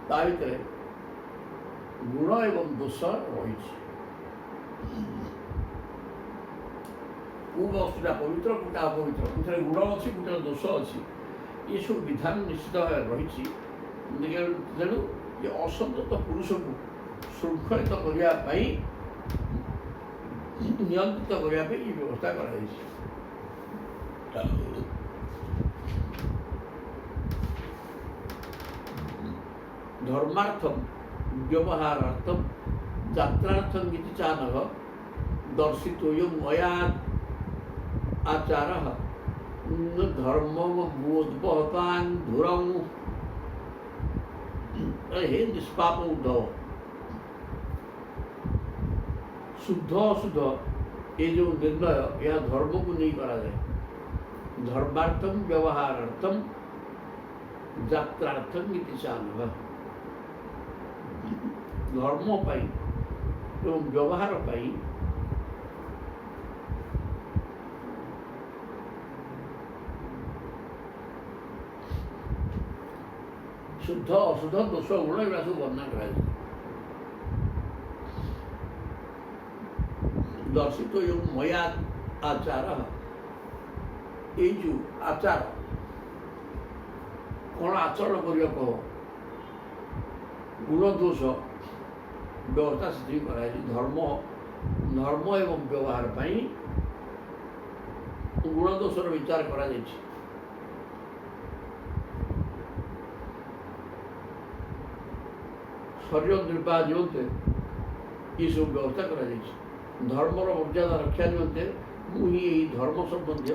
ତା ଭିତରେ ଗୁଣ ଏବଂ ଦୋଷ ରହିଛି। କେଉଁ ବସ୍ତୁଟା ପବିତ୍ର, କେଉଁଟା ଅପବିତ୍ର, କେଉଁଥିରେ ଗୁଣ ଅଛି, କେଉଁଥିରେ ଦୋଷ ଅଛି, ଏସବୁ ବିଧାନ ନିଶ୍ଚିତ ଭାବରେ ରହିଛି। ତେଣୁ ଏ ଅସନ୍ତତ ପୁରୁଷକୁ ଶୃଙ୍ଖଳିତ କରିବା ପାଇଁ, ନିୟନ୍ତ୍ରିତ କରିବା ପାଇଁ ଏ ବ୍ୟବସ୍ଥା କରାଯାଇଛି। ଧର୍ମାର୍ଥଂ ବ୍ୟବହାରାର୍ଥଂ ଯାତ୍ରାର୍ଥଂ ଇତି ଚାନଃ ଦର୍ଶିତୋऽୟଂ ମୟା ଆଚାରଃ ଧର୍ମଂ ବୋଧବହତାଂ ଧୁରଂ। हे निष्पाप उद्धव, शुद्ध अशुद्ध ये जो निर्णय यह धर्म को नहीं करा जाए। धर्मार्थम व्यवहारार्थम जात्रार्थम इति चानः। धर्म पाई एवं व्यवहार पाई शुद्ध अशुद्ध दोष गुण एगुड़ा सब वर्णना कराए। दर्शित मया आचार, ये जो आचार कौन आचरण करिया कह गुण दोष व्यवस्था से कराए। धर्म धर्म एवं व्यवहार पाई गुण दोषर विचार करा जायछि। शरीर निर्वाह निमंते ये सब व्यवस्था करा जायछि। धर्मर मर्यादा रक्षा निमंते मुझे यही धर्म संबंधी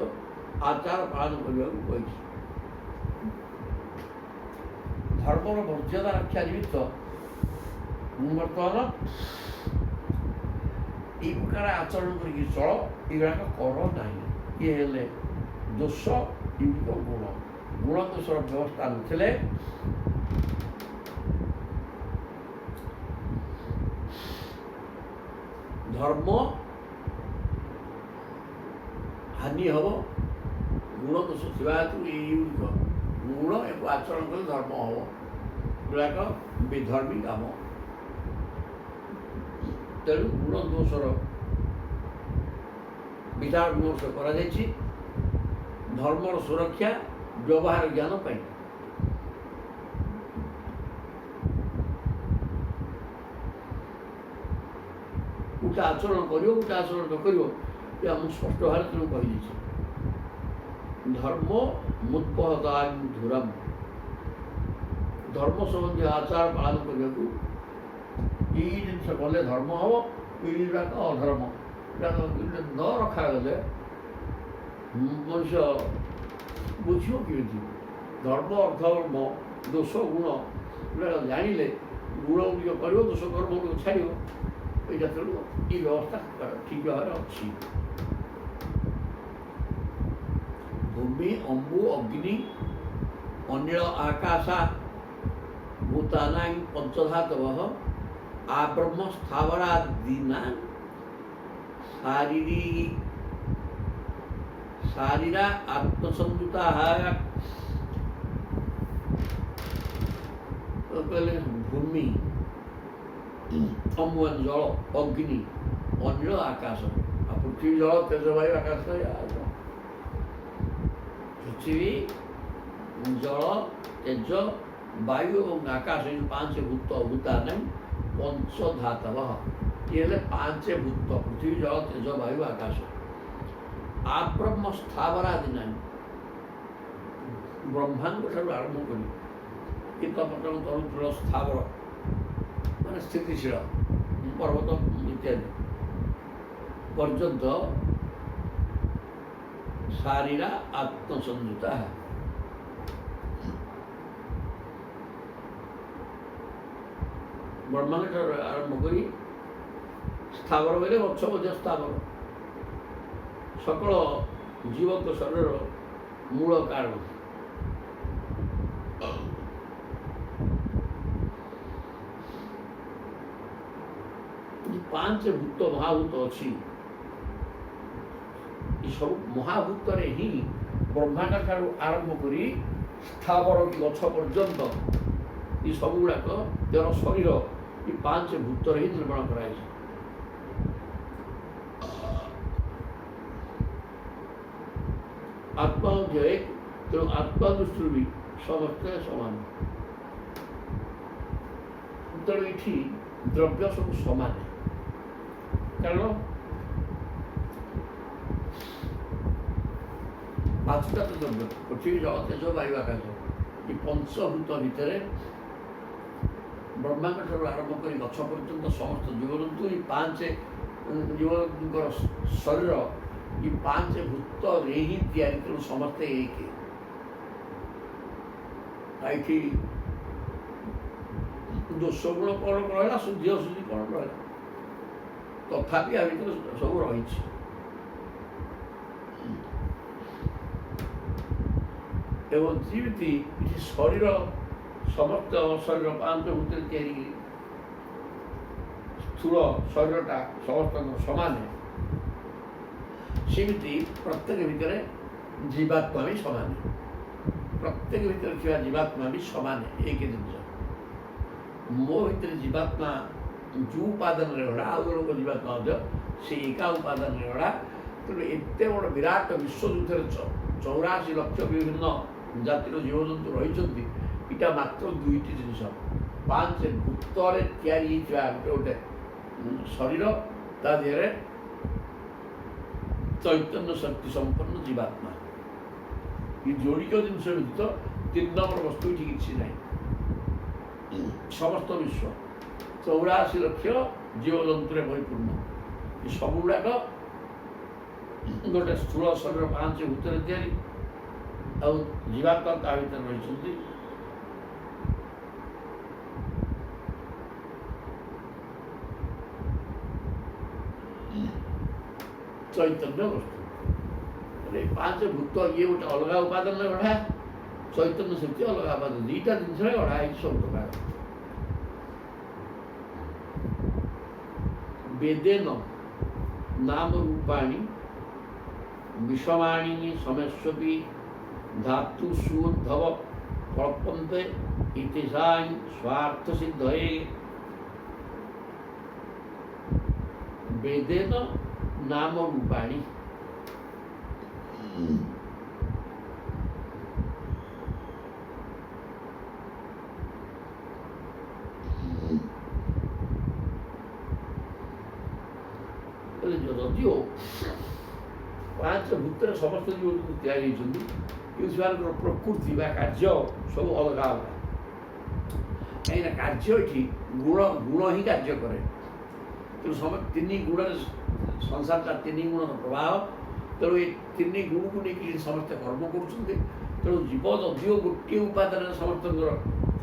आचार पालन करने को कही। धर्मर मर्यादा रक्षा निमित्त बर्तमान ये प्रकार आचरण करके चल युवाक कर ना। ये हेले दोष युक्त गुण गुण दोषर व्यवस्था नथिले धर्म ହାନି ହେବ। ଗୁଣ ଦୋଷ ଥିବା ହେତୁ ଏଇଗୁଡ଼ିକ ଗୁଣ ଏବଂ ଆଚରଣ କଲେ ଧର୍ମ ହେବ, ଗୁଡ଼ାକ ବିଧର୍ମୀ କାମ। ତେଣୁ ଗୁଣ ଦୋଷର ବିଚାର ବିମର୍ଶ କରାଯାଇଛି ଧର୍ମର ସୁରକ୍ଷା ବ୍ୟବହାର ଜ୍ଞାନ ପାଇଁ। ଗୋଟେ ଆଚରଣ କରିବ, ଗୋଟେ ଆଚରଣ ନ କରିବ, ଏହା ମୁଁ ସ୍ପଷ୍ଟ ଭାବରେ ତେଣୁ କହିଦେଇଛି। ଧର୍ମ ମୁତ୍ପହତାନ୍ଧୁରମ୍, ଧର୍ମ ସମ୍ବନ୍ଧୀୟ ଆଚାର ପାଳନ କରିବାକୁ ଏଇ ଜିନିଷ କଲେ ଧର୍ମ ହେବ, ଏଇଗୁଡ଼ାକ ଅଧର୍ମ। ନ ରଖାଗଲେ ମଣିଷ ବୁଝିବ କେମିତି? ଧର୍ମ ଅଧର୍ମ ଦୋଷ ଗୁଣ ଗୁଡ଼ାକ ଜାଣିଲେ ଗୁଣ ଗୁଡ଼ିକ କରିବ, ଦୋଷ କର୍ମ ଗୁଡ଼ିକ ଛାଡ଼ିବ। ଏଇଟା ତେଣୁ ଏ ବ୍ୟବସ୍ଥା ଠିକ୍ ଭାବରେ ଅଛି। ଭୂମି ଅମ୍ବୁ ଅଗ୍ନି ଅନିଳ ଆକାଶା ଭୂତାନାଂ ପଞ୍ଚଧାତବଃ ଆବ୍ରହ୍ମ ସ୍ଥାବରାଦିନା ଶାରୀରା ଆତ୍ମସଂଯୁତା। କହିଲେ ଭୂମି ଅମ୍ବୁ ଜଳ, ଅଗ୍ନି ଅନିଳ ଆକାଶ, ଆଉ ପୃଥିବୀ ଜଳ ତେଜ ବାୟୁ ଆକାଶ। ପୃଥିବୀ ଜଳ ତେଜ ବାୟୁ ଏବଂ ଆକାଶ, ଏଇ ପାଞ୍ଚ ଭୂତ ଭୂତାନାଂ ପଞ୍ଚଧାତବଃ, ଇଏ ହେଲେ ପାଞ୍ଚ ଭୂତ ପୃଥିବୀ ଜଳ ତେଜ ବାୟୁ ଆକାଶ। ଆବ୍ରହ୍ମ ସ୍ଥାବରାଦିନା, ବ୍ରହ୍ମାଣ୍ଡ ଠାରୁ ଆରମ୍ଭ କରି କୀଟପତଙ୍ଗ ତରୁତଳ ସ୍ଥାବର ମାନେ ସ୍ଥିତିଶୀଳ ପର୍ବତ ଇତ୍ୟାଦି ପର୍ଯ୍ୟନ୍ତ ଶାରୀରା ଆତ୍ମସଂଯୁତା। ବ୍ରହ୍ମାଣ୍ଡ ଠାରୁ ଆରମ୍ଭ କରି ସ୍ଥାବର ବୋଇଲେ ଗଛ ମଧ୍ୟ ସ୍ଥାବର, ସକଳ ଜୀବନ୍ତ ଶରୀରର ମୂଳ କାରଣ। ପାଞ୍ଚ ଭୂତ ମହାଭୂତ ଅଛି, ଏସବୁ ମହାଭୂତରେ ହିଁ ବ୍ରହ୍ମାଣ୍ଡ ଠାରୁ ଆରମ୍ଭ କରି ସ୍ଥାବର ଗଛ ପର୍ଯ୍ୟନ୍ତ ଏ ସବୁଗୁଡ଼ାକ ଦେହର ଶରୀର ଏ ପାଞ୍ଚ ଭୂତରେ ହିଁ ନିର୍ମାଣ କରାଯାଇଛି। ଆତ୍ମା ମଧ୍ୟ ଏକ, ତେଣୁ ଆତ୍ମା ଦୃଷ୍ଟିରୁ ବି ସମସ୍ତେ ସମାନ। ତେଣୁ ଏଠି ଦ୍ରବ୍ୟ ସବୁ ସମାନ, କାରଣ ପାଞ୍ଚଟା ତ ଦ୍ରବ୍ୟ ପୃଥିବୀ ଜଳ ତେଜ ବାୟୁ ଆକାଶ, ଏ ପଞ୍ଚଭୂତ ଭିତରେ ବ୍ରହ୍ମାଣ୍ଡ ଠାରୁ ଆରମ୍ଭ କରି ଗଛ ପର୍ଯ୍ୟନ୍ତ ସମସ୍ତ ଜୀବଜନ୍ତୁ, ଏ ପାଞ୍ଚ ଜୀବଜନ୍ତୁଙ୍କର ଶରୀର ଏ ପାଞ୍ଚ ଭୂତରେ ହିଁ ତିଆରି, ତେଣୁ ସମସ୍ତେ ଏକ। ଏଠି ଦୋଷ ଗୁଣ କ'ଣ ରହିଲା, ଶୁଦ୍ଧି ଅଶୁଦ୍ଧି କ'ଣ ରହିଲା, ତଥାପି ଆ ଭିତରେ ସବୁ ରହିଛି। ଏବଂ ଯେମିତି ଏଠି ଶରୀର ସମସ୍ତ ଶରୀର ପାଞ୍ଚ ଭୂତରେ ତିଆରି, ସ୍ଥୂଳ ଶରୀରଟା ସମସ୍ତଙ୍କ ସମାନ, ସେମିତି ପ୍ରତ୍ୟେକ ଭିତରେ ଜୀବାତ୍ମା ବି ସମାନ। ପ୍ରତ୍ୟେକ ଭିତରେ ଥିବା ଜୀବାତ୍ମା ବି ସମାନ, ଏକ ଜିନିଷ। ମୋ ଭିତରେ ଜୀବାତ୍ମା ଯେଉଁ ଉପାଦାନରେ ଗଢ଼ା, ଆଉ ଜଣଙ୍କ ଜୀବାତ୍ମା ମଧ୍ୟ ସେଇ ଏକା ଉପାଦାନରେ ଗଢ଼ା। ତେଣୁ ଏତେ ବଡ଼ ବିରାଟ ବିଶ୍ୱ ଯେଉଁଥିରେ 84 ଲକ୍ଷ ବିଭିନ୍ନ ଜାତିର ଜୀବଜନ୍ତୁ ରହିଛନ୍ତି, ଏଇଟା ମାତ୍ର ଦୁଇଟି ଜିନିଷ, ପାଞ୍ଚ ଭୂତରେ ତିଆରି ହେଇଥିବା ଗୋଟେ ଶରୀର, ତା ଦେହରେ ଚୈତନ୍ୟ ଶକ୍ତି ସମ୍ପନ୍ନ ଜୀବାତ୍ମା। ଏ ଯୋଡ଼ିକ ଜିନିଷ ବ୍ୟତୀତ 3 ନମ୍ବର ବସ୍ତୁ ଏଠି କିଛି ନାହିଁ। ସମସ୍ତ ବିଶ୍ୱ 84 ଲକ୍ଷ ଜୀବଜନ୍ତୁରେ ପରିପୂର୍ଣ୍ଣ, ଏ ସବୁଗୁଡ଼ାକ ଗୋଟେ ସ୍ଥୂଳ ଶରୀର ପାଞ୍ଚ ଭୂତରେ ତିଆରି, ଆଉ ଜୀବାତ୍ମା ତା ଭିତରେ ରହିଛନ୍ତି। ଚୈତନ୍ୟ ବସ୍ତୁ, ପାଞ୍ଚ ଭୂତ ଇଏ ଗୋଟେ ଅଲଗା ଉପାଦାନରେ ଗଢ଼ା, ଚୈତନ୍ୟ ଶକ୍ତି ଅଲଗା ଉପାଦାନ, ଦୁଇଟା ଜିନିଷରେ ଗଢ଼ା ହେଇଛି ସବୁ ପ୍ରକାର। ବେଦେନ ନାମ ରୂପାଣି विषमाणी समेष्वपि धातु सुद्धव कल्पन्ते इतिसां स्वार्थ सिद्धये वेदेन नाम रूपाणि ଯଦିଓ ପାଞ୍ଚ ଭୂତରେ ସମସ୍ତ ଜୀବ ତିଆରି ହେଇଛନ୍ତି କିନ୍ତୁ ସେମାନଙ୍କର ପ୍ରକୃତି ବା କାର୍ଯ୍ୟ ସବୁ ଅଲଗା ଅଲଗା। କାହିଁକିନା କାର୍ଯ୍ୟ ଏଠି ଗୁଣ ହିଁ କାର୍ଯ୍ୟ କରେ। ତେଣୁ ତିନି ଗୁଣରେ ସଂସାରଟା ତିନି ଗୁଣର ପ୍ରଭାବ। ତେଣୁ ଏ ତିନି ଗୁଣକୁ ନେଇକି ସମସ୍ତେ କର୍ମ କରୁଛନ୍ତି। ତେଣୁ ଜୀବ ଯଦିଓ ଗୋଟିଏ ଉପାଦାନରେ ସମସ୍ତଙ୍କର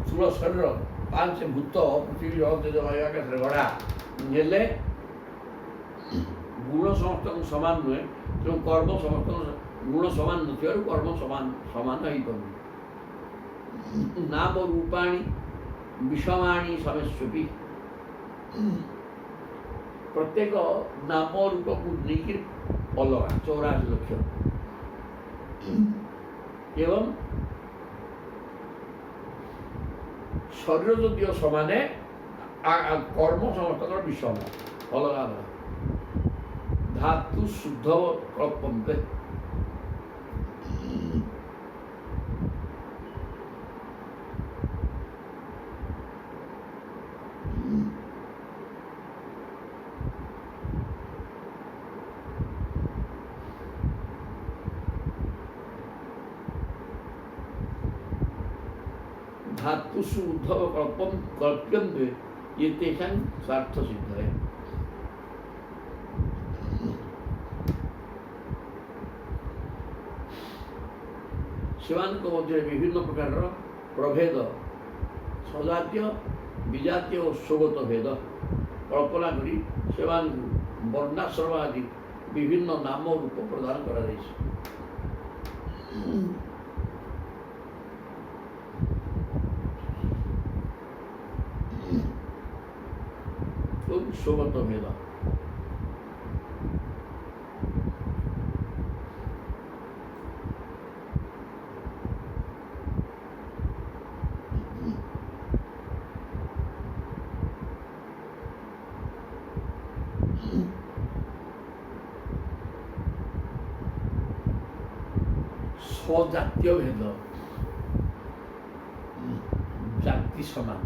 ସ୍ଥୂଳ ଶରୀର ପାଞ୍ଚ ଭୂତ ପୃଥିବୀ ଜଳ ତେଜ ବାୟୁ ଆକାଶରେ ଗଢ଼ା ହେଲେ ଗୁଣ ସମସ୍ତଙ୍କୁ ସମାନ ନୁହେଁ। ତେଣୁ କର୍ମ ସମସ୍ତଙ୍କ ଗୁଣ ସମାନ ନଥିବାରୁ କର୍ମ ସମାନ ହେଇପାରୁନି। ନାମ ରୂପାଣି ବିଷମାଣି ସमेष्वपि ପ୍ରତ୍ୟେକ ନାମ ରୂପକୁ ନେଇକି ଅଲଗା 84 ଲକ୍ଷ ଏବଂ ଶରୀର ଯଦିଓ ସମାନେ କର୍ମ ସମସ୍ତଙ୍କର ବିଷମ ଅଲଗା ଅଲଗା। धातु शुद्ध कल्पन्ते धातुषु उद्धव कल्प्यन्ते ये तेषां स्वार्थ सिद्धये। सेମାନଙ୍କ ମଧ୍ୟରେ ବିଭିନ୍ନ ପ୍ରକାରର ପ୍ରଭେଦ ସଜାତୀୟ ବିଜାତୀୟ ଓ ସ୍ୱଗତ ଭେଦ କଳ୍ପନା କରି ସେମାନଙ୍କୁ ବର୍ଣ୍ଣାଶ୍ରମ ଆଦି ବିଭିନ୍ନ ନାମ ରୂପ ପ୍ରଦାନ କରାଯାଇଛି। ସ୍ୱଗତ ଭେଦ स्वजातीय भेद जाति समान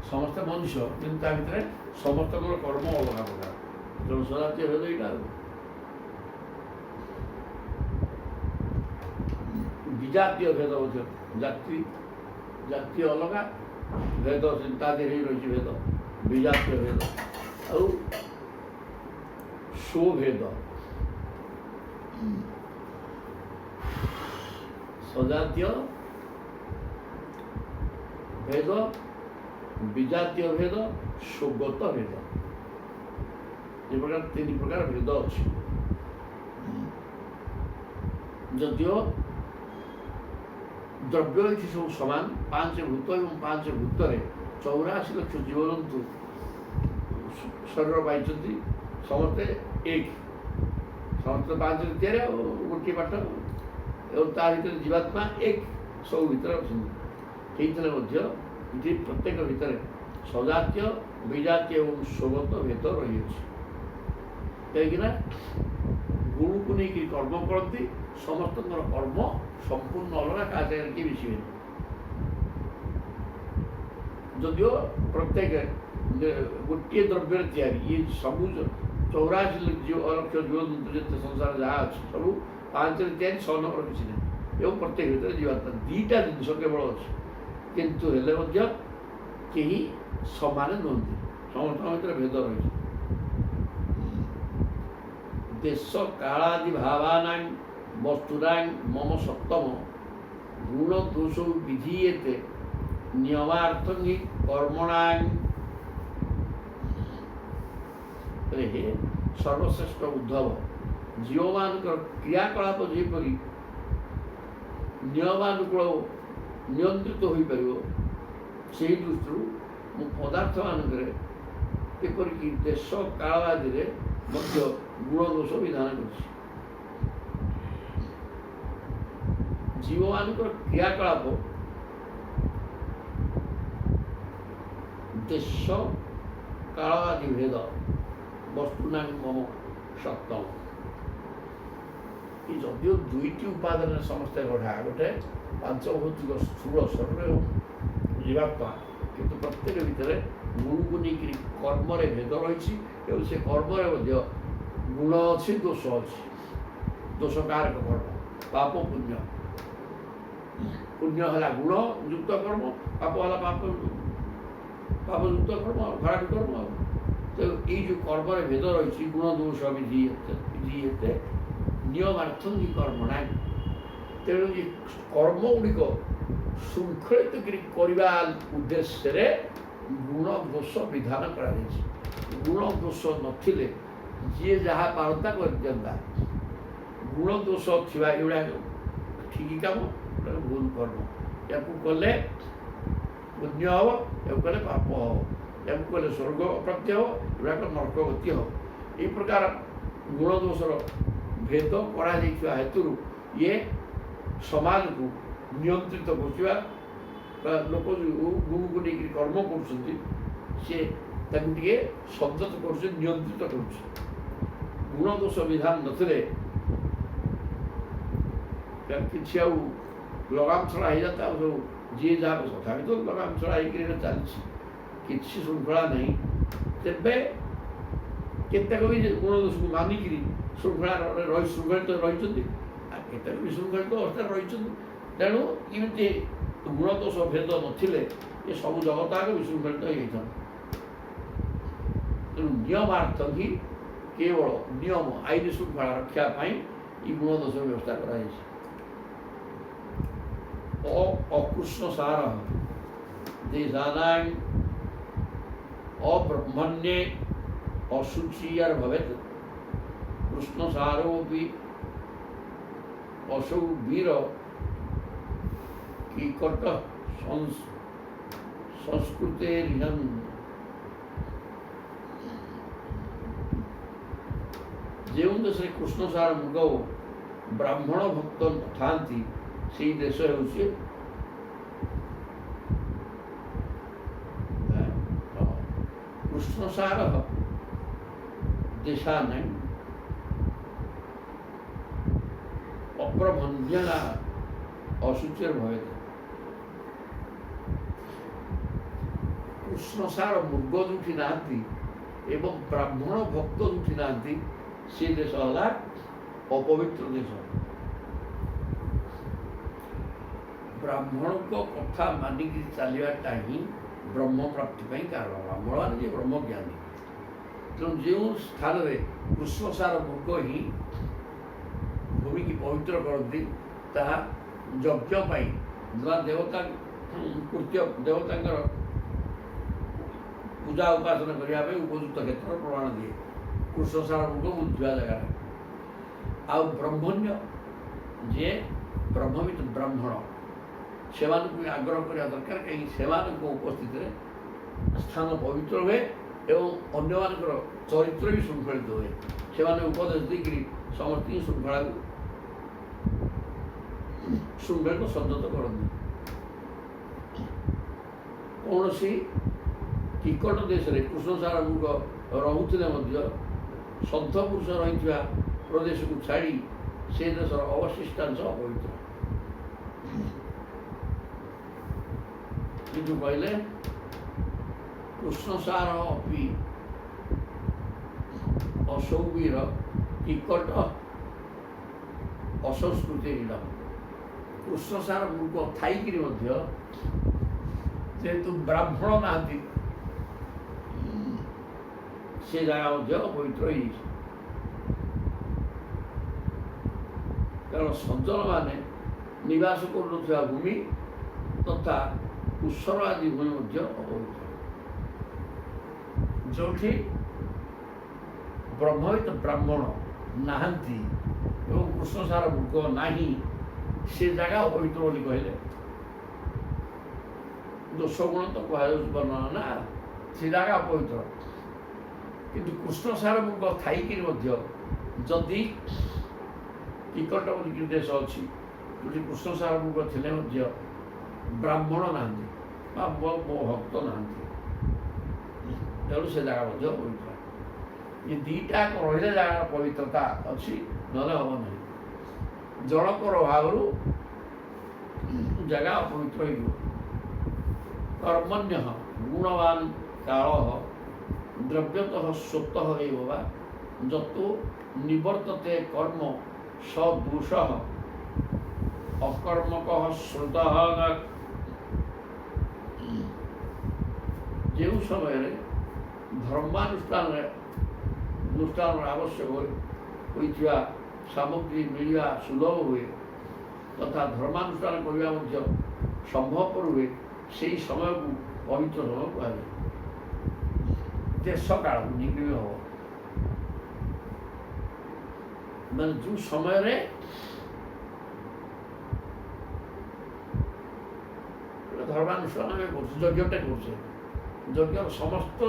समस्त मनुष्य किंतु ता भितर समस्त कर्म अलग अलग तेणु स्वजातीय भेद यहाँ विजातीय भेद जाति जाति अलग भेद ता देहरे रही भेद विजातीय भेद और स्वभेद सजातीय भेद विजातीय भेद स्वगत भेद ये प्रकार तीन प्रकार भेद अच्छी। जदियो द्रव्य ये सब समान पांच भूत और पांच भूतर 84 लक्ष जीवजंतु शरीर पाई समस्ते एक समस्त पांच तैयारी गोटे पाठ और ता भर जीवात्मा एक सब भर अच्छे प्रत्येक भितर सजातीय विजातीय और स्वगत भेद रही कहीं गुण को लेकिन कर्म करती समस्त कर्म संपूर्ण अलग क्या सागर किए मिसबे जदियो प्रत्येक गोटे द्रव्य तैयारी ये सब 84 लक्ष जीवजंतु जिते संसार जहाँ अच्छे सब 5 तैयारी 6 नंबर किसी ना एवं प्रत्येक भर जीवात्मा दीटा जिनस केवल अच्छे किंतु कहीं समान नुहति समस्त भर भेद रही देश कालादि भावानां वस्तुनां मम सप्तम गुण दोष विधीयते नियमार्थं कर्मणां हे सर्वश्रेष्ठ उद्धव जीव मान क्रियाकलाप जेपरी नियमानुकूल नियंत्रित हो पार से दृष्टि पदार्थ मानक ଏପରିକି ଦେଶ କାଳ ଆଦିରେ ମଧ୍ୟ ଗୁଣ ଦୋଷ ବିଧାନ କରିଛି। ଜୀବମାନଙ୍କର କ୍ରିୟାକଳାପ ଦେଶ କାଳ ଆଦି ଭେଦ ବସ୍ତୁନାଂ ମମ ସପ୍ତମ। ଏ ଯଦିଓ ଦୁଇଟି ଉପାଦାନରେ ସମସ୍ତେ ଗଢ଼ା, ଗୋଟେ ପାଞ୍ଚଭୌତିକ ସ୍ଥୂଳ ଶରୀର ଏବଂ ଜୀବାତ୍ମା, କିନ୍ତୁ ପ୍ରତ୍ୟେକ ଭିତରେ ଗୁଣକୁ ନେଇକରି କର୍ମରେ ଭେଦ ରହିଛି ଏବଂ ସେ କର୍ମରେ ମଧ୍ୟ ଗୁଣ ଅଛି, ଦୋଷ ଅଛି। ଦୋଷ କାରକ କର୍ମ, ପାପ ପୁଣ୍ୟ। ପୁଣ୍ୟ ହେଲା ଗୁଣ ଯୁକ୍ତ କର୍ମ, ପାପ ହେଲା ପାପଯୁକ୍ତ କର୍ମ, ଖରାପ କର୍ମ। ତେଣୁ ଏଇ ଯେଉଁ କର୍ମରେ ଭେଦ ରହିଛି, ଗୁଣ ଦୋଷ ବିଧୀୟତେ ନିୟମାର୍ଥଂ ହି କର୍ମ ନାହିଁ। ତେଣୁ ଏ କର୍ମ ଗୁଡ଼ିକ ଶୃଙ୍ଖଳିତ କରି କରିବା ଉଦ୍ଦେଶ୍ୟରେ ଗୁଣ ଦୋଷ ବିଧାନ କରାଯାଇଛି। ଗୁଣ ଦୋଷ ନଥିଲେ ଯିଏ ଯାହା ପାରନ୍ତା କରିଦିଅନ୍ତା। ଗୁଣ ଦୋଷ ଥିବା ଏଗୁଡ଼ାକ ଠିକ କାମ, ଭୁଲ କର୍ମ। ୟାକୁ କଲେ ପୁଣ୍ୟ ହେବ, ୟାକୁ କଲେ ପାପ ହେବ, ୟାକୁ କଲେ ସ୍ୱର୍ଗ ପ୍ରାପ୍ତି ହେବ, ଏଗୁଡ଼ାକ ନର୍କ ଗତି ହେବ। ଏହି ପ୍ରକାର ଗୁଣ ଦୋଷର ଭେଦ କରାଯାଇଥିବା ହେତୁରୁ ଇଏ ସମାଜକୁ ନିୟନ୍ତ୍ରିତ କରୁଥିବା ଲୋକ ଯେଉଁ ଗୁଣକୁ ନେଇକରି କର୍ମ କରୁଛନ୍ତି, ସିଏ ତାକୁ ଟିକେ ସଂଯତ କରୁଛି, ନିୟନ୍ତ୍ରିତ କରୁଛି। ଗୁଣ ଦୋଷ ବିଧାନ ନଥିଲେ କିଛି ଆଉ ଲଗାମ ଛଡ଼ା ହେଇଯାନ୍ତା। ଆଉ ସବୁ ଯିଏ ଯାହା ତଥାପି ତ ଲଗାମ ଛଡ଼ା ହେଇକରି ଚାଲିଛି, କିଛି ଶୃଙ୍ଖଳା ନାହିଁ। ତେବେ କେତେକ ବି ଗୁଣ ଦୋଷକୁ ମାନିକିରି ଶୃଙ୍ଖଳିତ ରହିଛନ୍ତି, ଆଉ କେତେକ ବିଶୃଙ୍ଖଳିତ ଅବସ୍ଥାରେ ରହିଛନ୍ତି। ତେଣୁ ଏମିତି ଗୁଣ ଦୋଷ ଭେଦ ନଥିଲେ ଏ ସବୁ ଜଗତ ଆଗ ବିଶୃଙ୍ଖଳିତ ହେଇଯାଇଥାନ୍ତା। ତେଣୁ ନିୟମାର୍ଥ ହିଁ କେବଳ ନିୟମ ଆଇନ ଶୃଙ୍ଖଳା ରକ୍ଷା ପାଇଁ ଏ ଗୁଣ ଦୋଷର ବ୍ୟବସ୍ଥା କରାଯାଇଛି। ଅକୃଷ୍ଣ ସାର ଦେଶାନାଂ ଅବ୍ରହ୍ମଣ୍ये ଅଶୁଚିୟାର ଭବେତ୍ କୃଷ୍ଣ ସାରୋପି ଅସौ ବୀର କିକଟ ସଂସ୍କୃତେରିହଂ। ଯେଉଁ ଦେଶରେ କୃଷ୍ଣସାର ମୃଗ ବ୍ରାହ୍ମଣ ଭକ୍ତ ଥାନ୍ତି, ସେହି ଦେଶ ହେଉଛି କୃଷ୍ଣସାର ଦେଶାନାଂ ଅପ୍ରଭଞ୍ଜନା ଅଶୁଚିର ଭବେତ୍। କୃଷ୍ଣସାର ମୃଗ ଯୋଉଠି ନାହାନ୍ତି ଏବଂ ବ୍ରାହ୍ମଣ ଭକ୍ତ ଯୋଉଠି ନାହାନ୍ତି, ସେ ଦେଶ ହେଲା ଅପବିତ୍ର ଦେଶ। ବ୍ରାହ୍ମଣଙ୍କ କଥା ମାନିକି ଚାଲିବାଟା ହିଁ ବ୍ରହ୍ମ ପ୍ରାପ୍ତି ପାଇଁ କାରଣ। ବ୍ରାହ୍ମଣ ମାନେ ଯେ ବ୍ରହ୍ମଜ୍ଞାନୀ। ତେଣୁ ଯେଉଁ ସ୍ଥାନରେ କୃଷ୍ଣସାର ମୃଗ ହିଁ ଭୂମିକି ପବିତ୍ର କରନ୍ତି, ତାହା ଯଜ୍ଞ ପାଇଁ ବା ଦେବତାଙ୍କର ପୂଜା ଉପାସନା କରିବା ପାଇଁ ଉପଯୁକ୍ତ କ୍ଷେତ୍ର ପ୍ରମାଣ ଦିଏ। କୃଷ୍ଣସାର ମୃଗ ବୁଝିବା ଜାଗାରେ। ଆଉ ବ୍ରହ୍ମଣ୍ୟ ଯିଏ ବ୍ରହ୍ମବିତ ବ୍ରାହ୍ମଣ, ସେମାନଙ୍କୁ ଆଗ୍ରହ କରିବା ଦରକାର, କାହିଁକି ସେମାନଙ୍କ ଉପସ୍ଥିତିରେ ସ୍ଥାନ ପବିତ୍ର ହୁଏ ଏବଂ ଅନ୍ୟମାନଙ୍କର ଚରିତ୍ର ବି ଶୃଙ୍ଖଳିତ ହୁଏ। ସେମାନେ ଉପଦେଶ ଦେଇକରି ସମସ୍ତଙ୍କୁ ଶୃଙ୍ଖଳିତ ସଂଯତ କରନ୍ତି। କୌଣସି କିକଟ ଦେଶରେ କୃଷ୍ଣସାର ମୃଗ ରହୁଥିଲେ ମଧ୍ୟ ସନ୍ଥ ପୁରୁଷ ରହିଥିବା ପ୍ରଦେଶକୁ ଛାଡ଼ି ସେ ଦେଶର ଅବଶିଷ୍ଟାଂଶ ଅପବିତ୍ର। କିନ୍ତୁ କହିଲେ କୃଷ୍ଣସାର ଅପି ଅସୌବୀର କିକଟ ଅସଂସ୍କୃତି ଇଡମ। କୃଷ୍ଣସାର ମୃଗ ଥାଇକିରି ମଧ୍ୟ ଯେହେତୁ ବ୍ରାହ୍ମଣ ନାହାନ୍ତି, ସେ ଜାଗା ମଧ୍ୟ ଅପବିତ୍ର ହେଇଯାଇଛି। କାରଣ ସଜ୍ଜନମାନେ ନିବାସ କରୁନଥିବା ଭୂମି ତଥା କୁଶଳ ଆଦି ଭୂମି ମଧ୍ୟ ଅପବିତ୍ର। ଯେଉଁଠି ବ୍ରହ୍ମବିତ ବ୍ରାହ୍ମଣ ନାହାନ୍ତି ଏବଂ କୃଷ୍ଣସାର ମୃଗ ନାହିଁ, ସେ ଜାଗା ଅପବିତ୍ର ବୋଲି କହିଲେ ଦୋଷ ଗୁଣ ତ କୁହାଯାଉଛି ବର୍ଣ୍ଣନା ନା, ସେ ଜାଗା ଅପବିତ୍ର। କିନ୍ତୁ କୃଷ୍ଣସାର ମୁଗ ଥାଇକିରି ମଧ୍ୟ ଯଦି ଟିକଟ ବୋଲିକି ଦେଶ ଅଛି ଯେଉଁଠି କୃଷ୍ଣସାର ମୁଗ ଥିଲେ ମଧ୍ୟ ବ୍ରାହ୍ମଣ ନାହାନ୍ତି ବା ମୋ ଭକ୍ତ ନାହାନ୍ତି, ତେଣୁ ସେ ଜାଗା ମଧ୍ୟ ପବିତ୍ର। ଏ ଦୁଇଟା ରହିଲେ ଜାଗାର ପବିତ୍ରତା ଅଛି, ନହେଲେ ହେବ ନାହିଁ। ଜଳକର ଅଭାବରୁ ଜାଗା ଅପବିତ୍ର ହେଇଯିବ। କର୍ମଣ୍ୟ ଗୁଣବାନ କାଳ ଦ୍ରବ୍ୟତଃ ସ୍ୱତଃ ଏବ ବା ଯତୋ ନିବର୍ତ୍ତତେ କର୍ମ ସଦୋଷ ଅକର୍ମକ ଶ୍ରୁତଃ। ଯେଉଁ ସମୟରେ ଧର୍ମାନୁଷ୍ଠାନର ଆବଶ୍ୟକ ହୋଇଥିବା ସାମଗ୍ରୀ ମିଳିବା ସୁଲଭ ହୁଏ ତଥା ଧର୍ମାନୁଷ୍ଠାନ କରିବା ମଧ୍ୟ ସମ୍ଭବପର ହୁଏ, ସେହି ସମୟକୁ ପବିତ୍ର ସମୟ କୁହାଯାଏ। ଦେଶ କାଳ ନିଗ୍ରହ ହେବ, ମାନେ ଯେଉଁ ସମୟରେ ଧର୍ମାନୁଷ୍ଠାନ ଆମେ କରୁଛୁ, ଯଜ୍ଞଟା କରୁଛେ, ଯଜ୍ଞର ସମସ୍ତ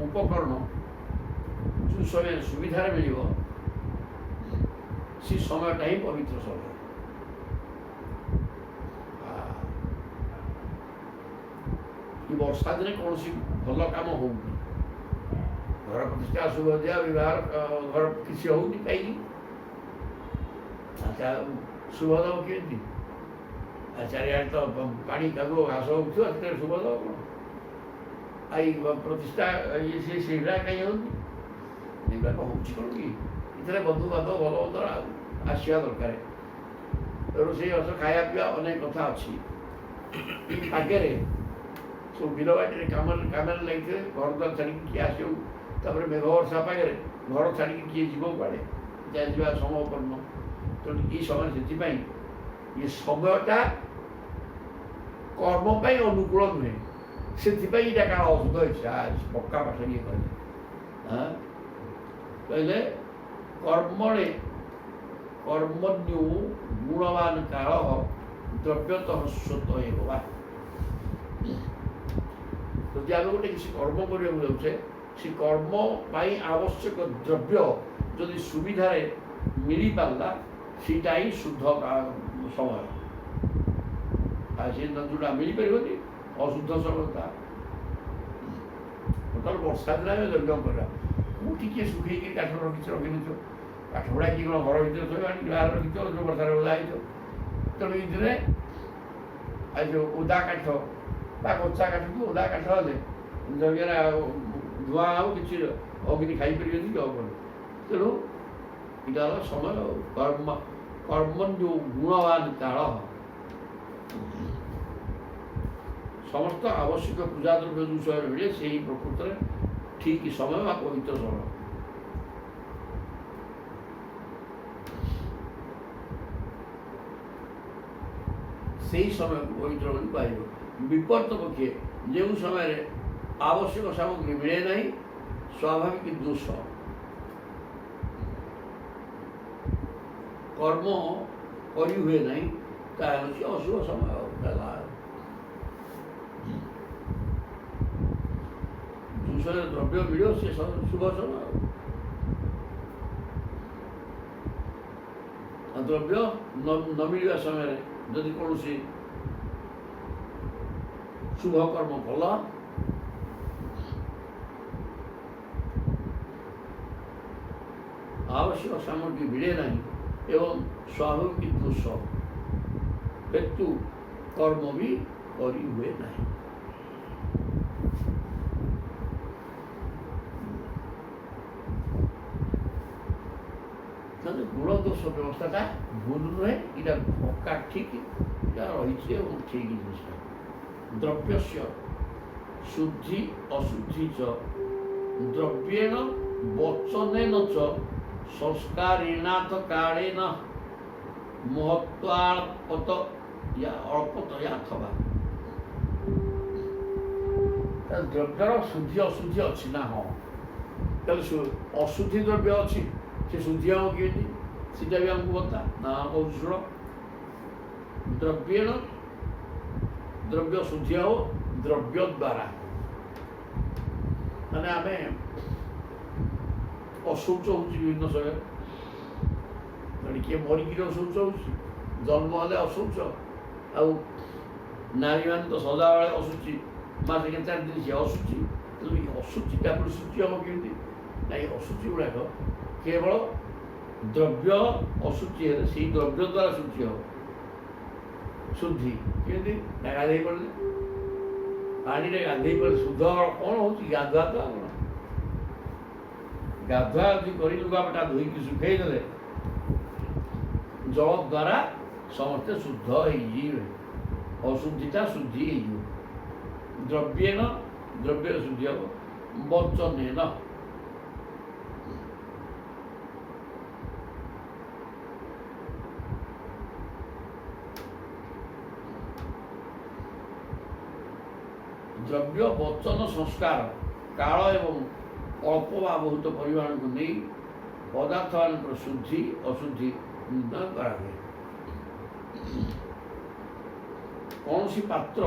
ଉପକରଣ ଯେଉଁ ସମୟରେ ସୁବିଧାରେ ମିଳିବ ସେ ସମୟଟା ହିଁ ପବିତ୍ର ସମୟ। ଏ ବର୍ଷା ଦିନେ କୌଣସି ଭଲ କାମ ହେଉନି, ଘର ପ୍ରତିଷ୍ଠା ଶୁଭ ଦିଆ ବିବାହ ଘର କିଛି ହେଉନି, କାହିଁକି? ଶୁଭ ଦେବ କେମିତି? ଚାରିଆଡ଼େ ତ ପାଣି କାଦୁଅ ଘାସ ହେଉଥିବ, ସେଥିରେ ଶୁଭ ଦେବ କ'ଣ? ଏଇ ପ୍ରତିଷ୍ଠା ଇଏ ସେଇଗୁଡ଼ା କାହିଁ ହେଉନି? ଏଗୁଡ଼ାକ ହେଉଛି କ'ଣ କି? ଏଥିରେ ବନ୍ଧୁବାନ୍ଧବ ଭଲ ମନ୍ଦ ଆସିବା ଦରକାର। ରୋଷେଇବାସ ଖାଇବା ପିଇବା ଅନେକ କଥା ଅଛି। ଆଗରେ ସବୁ ବିଲ ବାଡ଼ିରେ କାମରେ ଲାଗିଥିବେ, ଘର ଦ୍ୱାର ଛାଡ଼ିକି କିଏ ଆସିବ, ତାପରେ ମେଘ ବର୍ଷା ପାଖରେ ଘର ଛାଡ଼ିକି କିଏ ଯିବ କୁଆଡ଼େ, ଯିବା ସମ୍ଭବପର ନୁହଁ। ତେଣୁ ଏଇ ସମୟ ସେଥିପାଇଁ ଏ ସମୟଟା କର୍ମ ପାଇଁ ଅନୁକୂଳ ନୁହେଁ, ସେଥିପାଇଁ ଏଇଟା କାଳ ଅଶୁଦ୍ଧ ହେଇଛି। ପକ୍କା ପାଠ ଇଏ କହିଲେ କହିଲେ କର୍ମଣେ କର୍ମଣ୍ୟୁ ଗୁଣବାନ କାଳ ଦ୍ରବ୍ୟତଃ ସ୍ୱତଃ ଏବ ବା। ଯଦି ଆମେ ଗୋଟେ କିଛି କର୍ମ କରିବାକୁ ଯାଉଛେ, ସେ କର୍ମ ପାଇଁ ଆବଶ୍ୟକ ଦ୍ରବ୍ୟ ଯଦି ସୁବିଧାରେ ମିଳିପାରିଲା, ସେଇଟା ହିଁ ଶୁଦ୍ଧ ସମୟ। ଆଉ ସେ ଯେଉଁଟା ମିଳିପାରିବନି ଅଶୁଦ୍ଧ ସମୟଟା। ବର୍ତ୍ତମାନ ବର୍ଷା ଦିନ ଆମେ ଯଜ୍ଞ କରିବା, ମୁଁ ଟିକିଏ ଶୁଖେଇକି କାଠ ରଖିନଥିବ, କାଠ ଗୁଡ଼ା କି କ'ଣ ଘର ଭିତରେ ଥୋଇ ଆଣିକି ବାହାର ରଖିଥିବ, ଯେଉଁ ବର୍ଷାରେ ଓଦା ହେଇଥିବ। ତେଣୁ ଏଥିରେ ଆଉ ଯେଉଁ ଓଦା କାଠ ବା କଞ୍ଚା କାଠକୁ ଓଦା କାଠ ହେଲେ ଯଜ୍ଞରେ ଧୂଆଁ ଆଉ କିଛି ଅଗ୍ନି ଖାଇପାରିବେନି କି ହେବନି। ତେଣୁ ଏଇଟା ହେଲା ସମୟ କର୍ମଣ୍ୟୁ ଗୁଣବାନ କାଳ। ସମସ୍ତ ଆବଶ୍ୟକ ପୂଜା ଦ୍ରବ୍ୟ ଯେଉଁ ସମୟରେ ମିଳେ ସେହି ପ୍ରକୃତରେ ଠିକ୍ ସମୟ ବା ପବିତ୍ର ସମୟ। ସେହି ସମୟକୁ ପବିତ୍ର ବୋଲି କୁହାଯିବ। ବିପରୀତ ପକ୍ଷେ ଯେଉଁ ସମୟରେ ଆବଶ୍ୟକ ସାମଗ୍ରୀ ମିଳେ ନାହିଁ, ସ୍ୱାଭାବିକ ଦୋଷ କର୍ମ କରି ହୁଏ ନାହିଁ, ତାହା ହେଉଛି ଅଶୁଭ ସମୟ। ଯେଉଁ ସମୟରେ ଦ୍ରବ୍ୟ ମିଳିବ ସେ ଶୁଭ ସମୟ। ଦ୍ରବ୍ୟ ନ ମିଳିବା ସମୟରେ ଯଦି କୌଣସି ଶୁଭ କର୍ମ କଲ, ଆବଶ୍ୟକ ସାମଗ୍ରୀ ମିଳେ ନାହିଁ ଏବଂ ସ୍ୱାଭାବିକ ଦୋଷ ହେତୁ କର୍ମ ବି କରି ହୁଏ ନାହିଁ। ଗୁଣ ଦୋଷ ବ୍ୟବସ୍ଥାଟା ଭୁଲ ନୁହେଁ, ଏଇଟା ପକ୍କା ଠିକ୍, ଏଇଟା ରହିଛି ଏବଂ ଠିକ୍ ଜିନିଷଟା। ଦ୍ରବ୍ୟସ୍ୟ ଶୁଦ୍ଧି ଅଶୁଦ୍ଧି ଚ ଦ୍ରବ୍ୟେଣ ବଚନେନ ଚ ସଂସ୍କାରେଣାଥ କାଳେନ ମହତ୍ୱାଳ୍ପତ ଅଳ୍ପତୟା ଅଥବା। ଦ୍ରବ୍ୟର ଶୁଦ୍ଧି ଅଶୁଦ୍ଧି ଅଛି ନା? ହଁ, ତାହେଲେ ଅଶୁଦ୍ଧି ଦ୍ରବ୍ୟ ଅଛି, ସେ ଶୁଦ୍ଧି ହେବ କେମିତି? ସେଟା ବି ଆମକୁ ବତା ନା କହୁଛୁ ଶୁଣ। ଦ୍ରବ୍ୟେଣ ଦ୍ରବ୍ୟ ଶୁଦ୍ଧି ହେବ ଦ୍ରବ୍ୟ ଦ୍ୱାରା। ମାନେ ଆମେ ଅଶୌଚ ହେଉଛି ବିଭିନ୍ନ ସମୟରେ, କିଏ ମରିକିରି ଅଶୌଚ ହେଉଛି, ଜନ୍ମ ହେଲେ ଅଶୌଚ, ଆଉ ନାରୀମାନେ ତ ସଦାବେଳେ ଅଶୁଚି, ମାସେ 4 ଦିନ ସିଏ ଅଶୁଚି। ତେଣୁ ଏ ଅଶୁଚିଟା ପୁଣି ଶୁଚି ହେବ କେମିତି? ନା ଏ ଅଶୁଚି ଗୁଡ଼ାକ କେବଳ ଦ୍ରବ୍ୟ ଅଶୁଚି ହେଲେ ସେଇ ଦ୍ରବ୍ୟ ଦ୍ୱାରା ଶୁଚି ହେବ। ଶୁଦ୍ଧି କେମିତି? ନା ଗାଧେଇ ପଡ଼ିଲେ, ପାଣିରେ ଗାଧେଇ ପଡ଼ିଲେ ଶୁଦ୍ଧ କ'ଣ ହେଉଛି? ଗାଧୁଆ ତ କ'ଣ, ଗାଧୁଆ ଯଦି କରି ଲୁଗାପଟା ଧୋଇକି ଶୁଖେଇ ଦେଲେ ଜଳ ଦ୍ୱାରା ସମସ୍ତେ ଶୁଦ୍ଧ ହେଇଯିବେ, ଅଶୁଦ୍ଧିଟା ଶୁଦ୍ଧି ହେଇଯିବ। ଦ୍ରବ୍ୟେନ ଦ୍ରବ୍ୟରେ ଶୁଦ୍ଧି ହେବ, ବଚନେନ ଦ୍ରବ୍ୟ ବଚନ ସଂସ୍କାର କାଳ ଏବଂ ଅଳ୍ପ ବା ବହୁତ ପରିମାଣକୁ ନେଇ ପଦାର୍ଥମାନଙ୍କର ଶୁଦ୍ଧି ଅଶୁଦ୍ଧି ନିର୍ଣ୍ଣୟ କରାହୁଏ। କୌଣସି ପାତ୍ର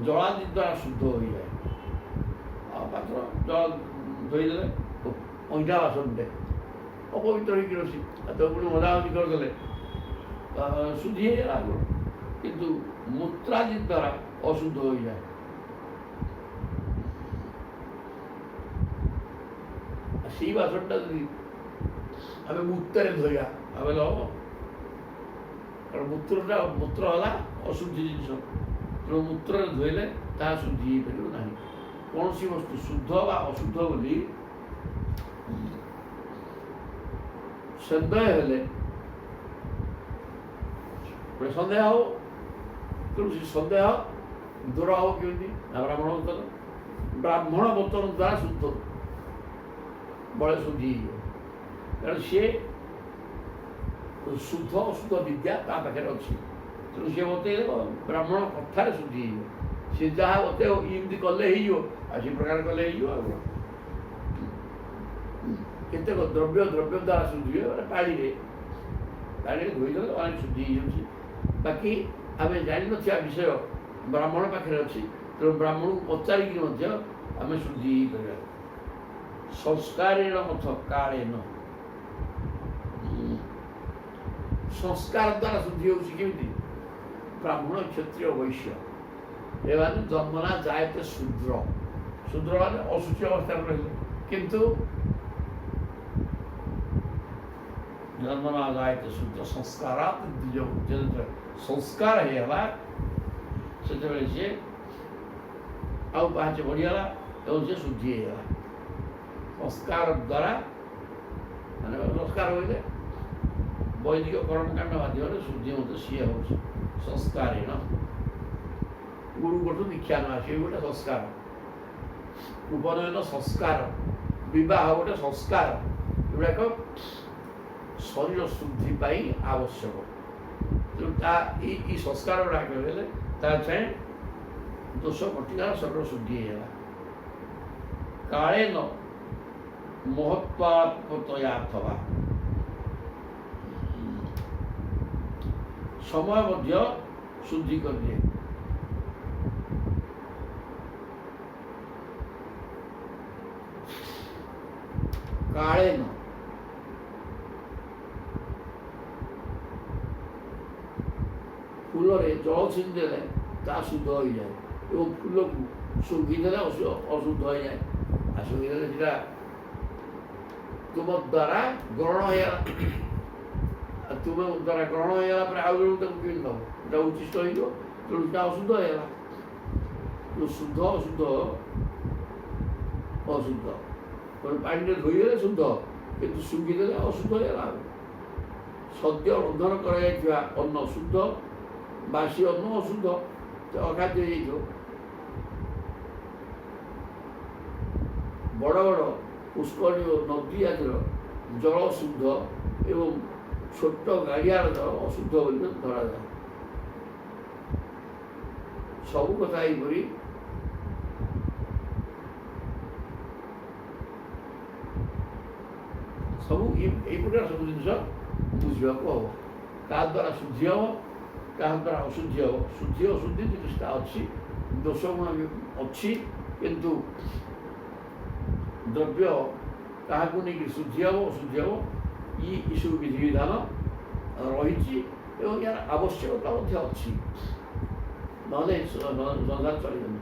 ଜଳାଦି ଦ୍ୱାରା ଶୁଦ୍ଧ ହୋଇଯାଏ। ଆଉ ପାତ୍ର ଜଳ ଧୋଇଦେଲେ ଅଇଁଠା ବାସନଟେ ଅପବିତ୍ର ହେଇକି ଅଛି, ତ ପୁଣି ମଜାମଜି କରିଦେଲେ ଶୁଦ୍ଧି ହେଇଗଲା। କିନ୍ତୁ ମୂତ୍ରାଦି ଦ୍ୱାରା ଅଶୁଦ୍ଧ ହୋଇଯାଏ। ସେଇ ବାସନଟା ଯଦି ଆମେ ମୂତ୍ରରେ ଧୋଇବା ଆମେ ହବ, କାରଣ ମୂତ୍ର ହେଲା ଅଶୁଦ୍ଧି ଜିନିଷ, ତେଣୁ ମୂତ୍ରରେ ଧୋଇଲେ ତାହା ଶୁଦ୍ଧି ହେଇପାରିବ ନାହିଁ। କୌଣସି ବସ୍ତୁ ଶୁଦ୍ଧ ବା ଅଶୁଦ୍ଧ ବୋଲି ସନ୍ଦେହ ହେଲେ ଗୋଟେ ସନ୍ଦେହ ହବ, ତେଣୁ ସେ ସନ୍ଦେହ ଦୂର ହବ କେମିତି? ନା ବ୍ରାହ୍ମଣ ବଚନ ଦ୍ୱାରା ଶୁଦ୍ଧ ବଳେ ଶୁଦ୍ଧି ହେଇଯିବ। କାରଣ ସିଏ ଶୁଦ୍ଧ ଅଶୁଦ୍ଧ ବିଦ୍ୟା ତା ପାଖରେ ଅଛି, ତେଣୁ ସିଏ ବତେଇଦେବ, ବ୍ରାହ୍ମଣ କଥାରେ ଶୁଦ୍ଧି ହେଇଯିବ। ସିଏ ଯାହା ବତେଇବ ଏମିତି କଲେ ହେଇଯିବ, ଆଉ ସେ ପ୍ରକାର କଲେ ହେଇଯିବ। ଆଉ କେତେକ ଦ୍ରବ୍ୟ ଦ୍ୱାରା ଶୁଦ୍ଧି ହୁଏ, ମାନେ ପାଣିରେ ଧୋଇଦେଲେ ଅନେକ ଶୁଦ୍ଧି ହେଇଯାଉଛି। ବାକି ଆମେ ଜାଣିନଥିବା ବିଷୟ ବ୍ରାହ୍ମଣ ପାଖରେ ଅଛି, ତେଣୁ ବ୍ରାହ୍ମଣକୁ ପଚାରିକି ମଧ୍ୟ ଆମେ ଶୁଦ୍ଧି ହେଇପାରିବା। ସଂସ୍କାରେଣ ଅଥ କାଳେନ, ସଂସ୍କାର ଦ୍ୱାରା ଶୁଦ୍ଧି ହେଉଛି କେମିତି? ବ୍ରାହ୍ମଣ କ୍ଷତ୍ରିୟ ବୈଶ୍ୟ ଏମାନେ ଜନ୍ମନା ଯାଏତେ ଶୂଦ୍ର, ଶୂଦ୍ର ମାନେ ଅଶୁଚି ଅବସ୍ଥାରେ ରହିଲେ, କିନ୍ତୁ ଜନ୍ମନା ଯାଏତେ ଶୂଦ୍ର ସଂସ୍କାରାତ୍ ଦ୍ୱିଜ, ଯେତେବେଳେ ସଂସ୍କାର ହେଇଗଲା ସେତେବେଳେ ସିଏ ଆଉ ପାହାଚ ବଢ଼ିଗଲା ଏବଂ ସେ ଶୁଦ୍ଧି ହେଇଗଲା। ସଂସ୍କାର ଦ୍ୱାରା ମାନେ ସଂସ୍କାର ହୋଇଲେ ବୈଦିକ କର୍ମକାଣ୍ଡ ମାଧ୍ୟମରେ ଶୁଦ୍ଧି ମଧ୍ୟ ସିଏ ହେଉଛି ସଂସ୍କାରେଣ। ଗୁରୁଙ୍କଠୁ ଦୀକ୍ଷା ନେବା ସିଏ ଗୋଟେ ସଂସ୍କାର, ଉପନୟନ ସଂସ୍କାର, ବିବାହ ଗୋଟେ ସଂସ୍କାର, ଏଗୁଡ଼ାକ ଶରୀର ଶୁଦ୍ଧି ପାଇଁ ଆବଶ୍ୟକ। ତେଣୁ ଏଇ ସଂସ୍କାର ଗୁଡ଼ାକ ହେଲେ ତା ଛାଏଁ ଦୋଷ କଟିଗଲା, ଶରୀର ଶୁଦ୍ଧି ହେଇଗଲା। କାଳେନ ମହତ୍ତ୍ୱାତ୍ମତୟା ଅଥବା, ସମୟ ମଧ୍ୟ ଶୁଦ୍ଧି କରିଦିଏ। କାଳେନ ଫୁଲରେ ଜଳ ଛିଞ୍ଚିଦେଲେ ତାହା ଶୁଦ୍ଧ ହୋଇଯାଏ, ଏବଂ ଫୁଲକୁ ଶୁଙ୍ଘିଦେଲେ ଅଶୁଦ୍ଧ ହୋଇଯାଏ। ଆଉ ଶୁଙ୍ଘିଦେଲେ ସେଟା ତୁମ ଦ୍ୱାରା ଗ୍ରହଣ ହେଇଗଲା, ଆଉ ତୁମ ଦ୍ୱାରା ଗ୍ରହଣ ହେଇଗଲା ପରେ ଆଉ ଜଣକୁ ତାକୁ କେମିତି ଦେବ? ସେଟା ଉଚ୍ଚିଷ୍ଟ ହେଇଯିବ, ତେଣୁ ସେଟା ଅଶୁଦ୍ଧ ହେଇଗଲା। ଶୁଦ୍ଧ ଅଶୁଦ୍ଧ ଅଶୁଦ୍ଧ, ତେଣୁ ପାଣିରେ ଧୋଇଦେଲେ ଶୁଦ୍ଧ, କିନ୍ତୁ ଶୁଙ୍ଘିଦେଲେ ଅଶୁଦ୍ଧ ହେଇଗଲା। ସଦ୍ୟ ରନ୍ଧନ କରାଯାଇଥିବା ଅନ୍ନ ଶୁଦ୍ଧ, ବାସି ଅନ୍ନ ଅଶୁଦ୍ଧ, ଅଖାଦ୍ୟ ହେଇଯିବ। ବଡ଼ ବଡ଼ ପୁଷ୍କରିଣୀ ଓ ନଦୀ ଆଦିର ଜଳ ଶୁଦ୍ଧ ଏବଂ ଛୋଟ ଗାଡ଼ିଆର ଜଳ ଅଶୁଦ୍ଧ ବୋଲି ଧରାଯାଏ। ସବୁ କଥା ଏହିପରି ସବୁ ଏଇ ପ୍ରକାର ସବୁ ଜିନିଷ ବୁଝିବାକୁ ହବ। କାହା ଦ୍ୱାରା ଶୁଦ୍ଧି ହେବ, କାହା ଦ୍ୱାରା ଅଶୁଦ୍ଧି ହେବ। ଶୁଦ୍ଧି ଅଶୁଦ୍ଧି ଜିନିଷଟା ଅଛି, ଦୋଷ ଗୁଣ ବି ଅଛି, କିନ୍ତୁ ଦ୍ରବ୍ୟ କାହାକୁ ନେଇକି ଶୁଦ୍ଧି ହେବ ଅଶୁଦ୍ଧି ହେବ ଏସବୁ ବିଧିବିଧାନ ରହିଛି ଏବଂ ଏହାର ଆବଶ୍ୟକତା ମଧ୍ୟ ଅଛି, ନହେଲେ ସଂସାର ଚଳିବନି।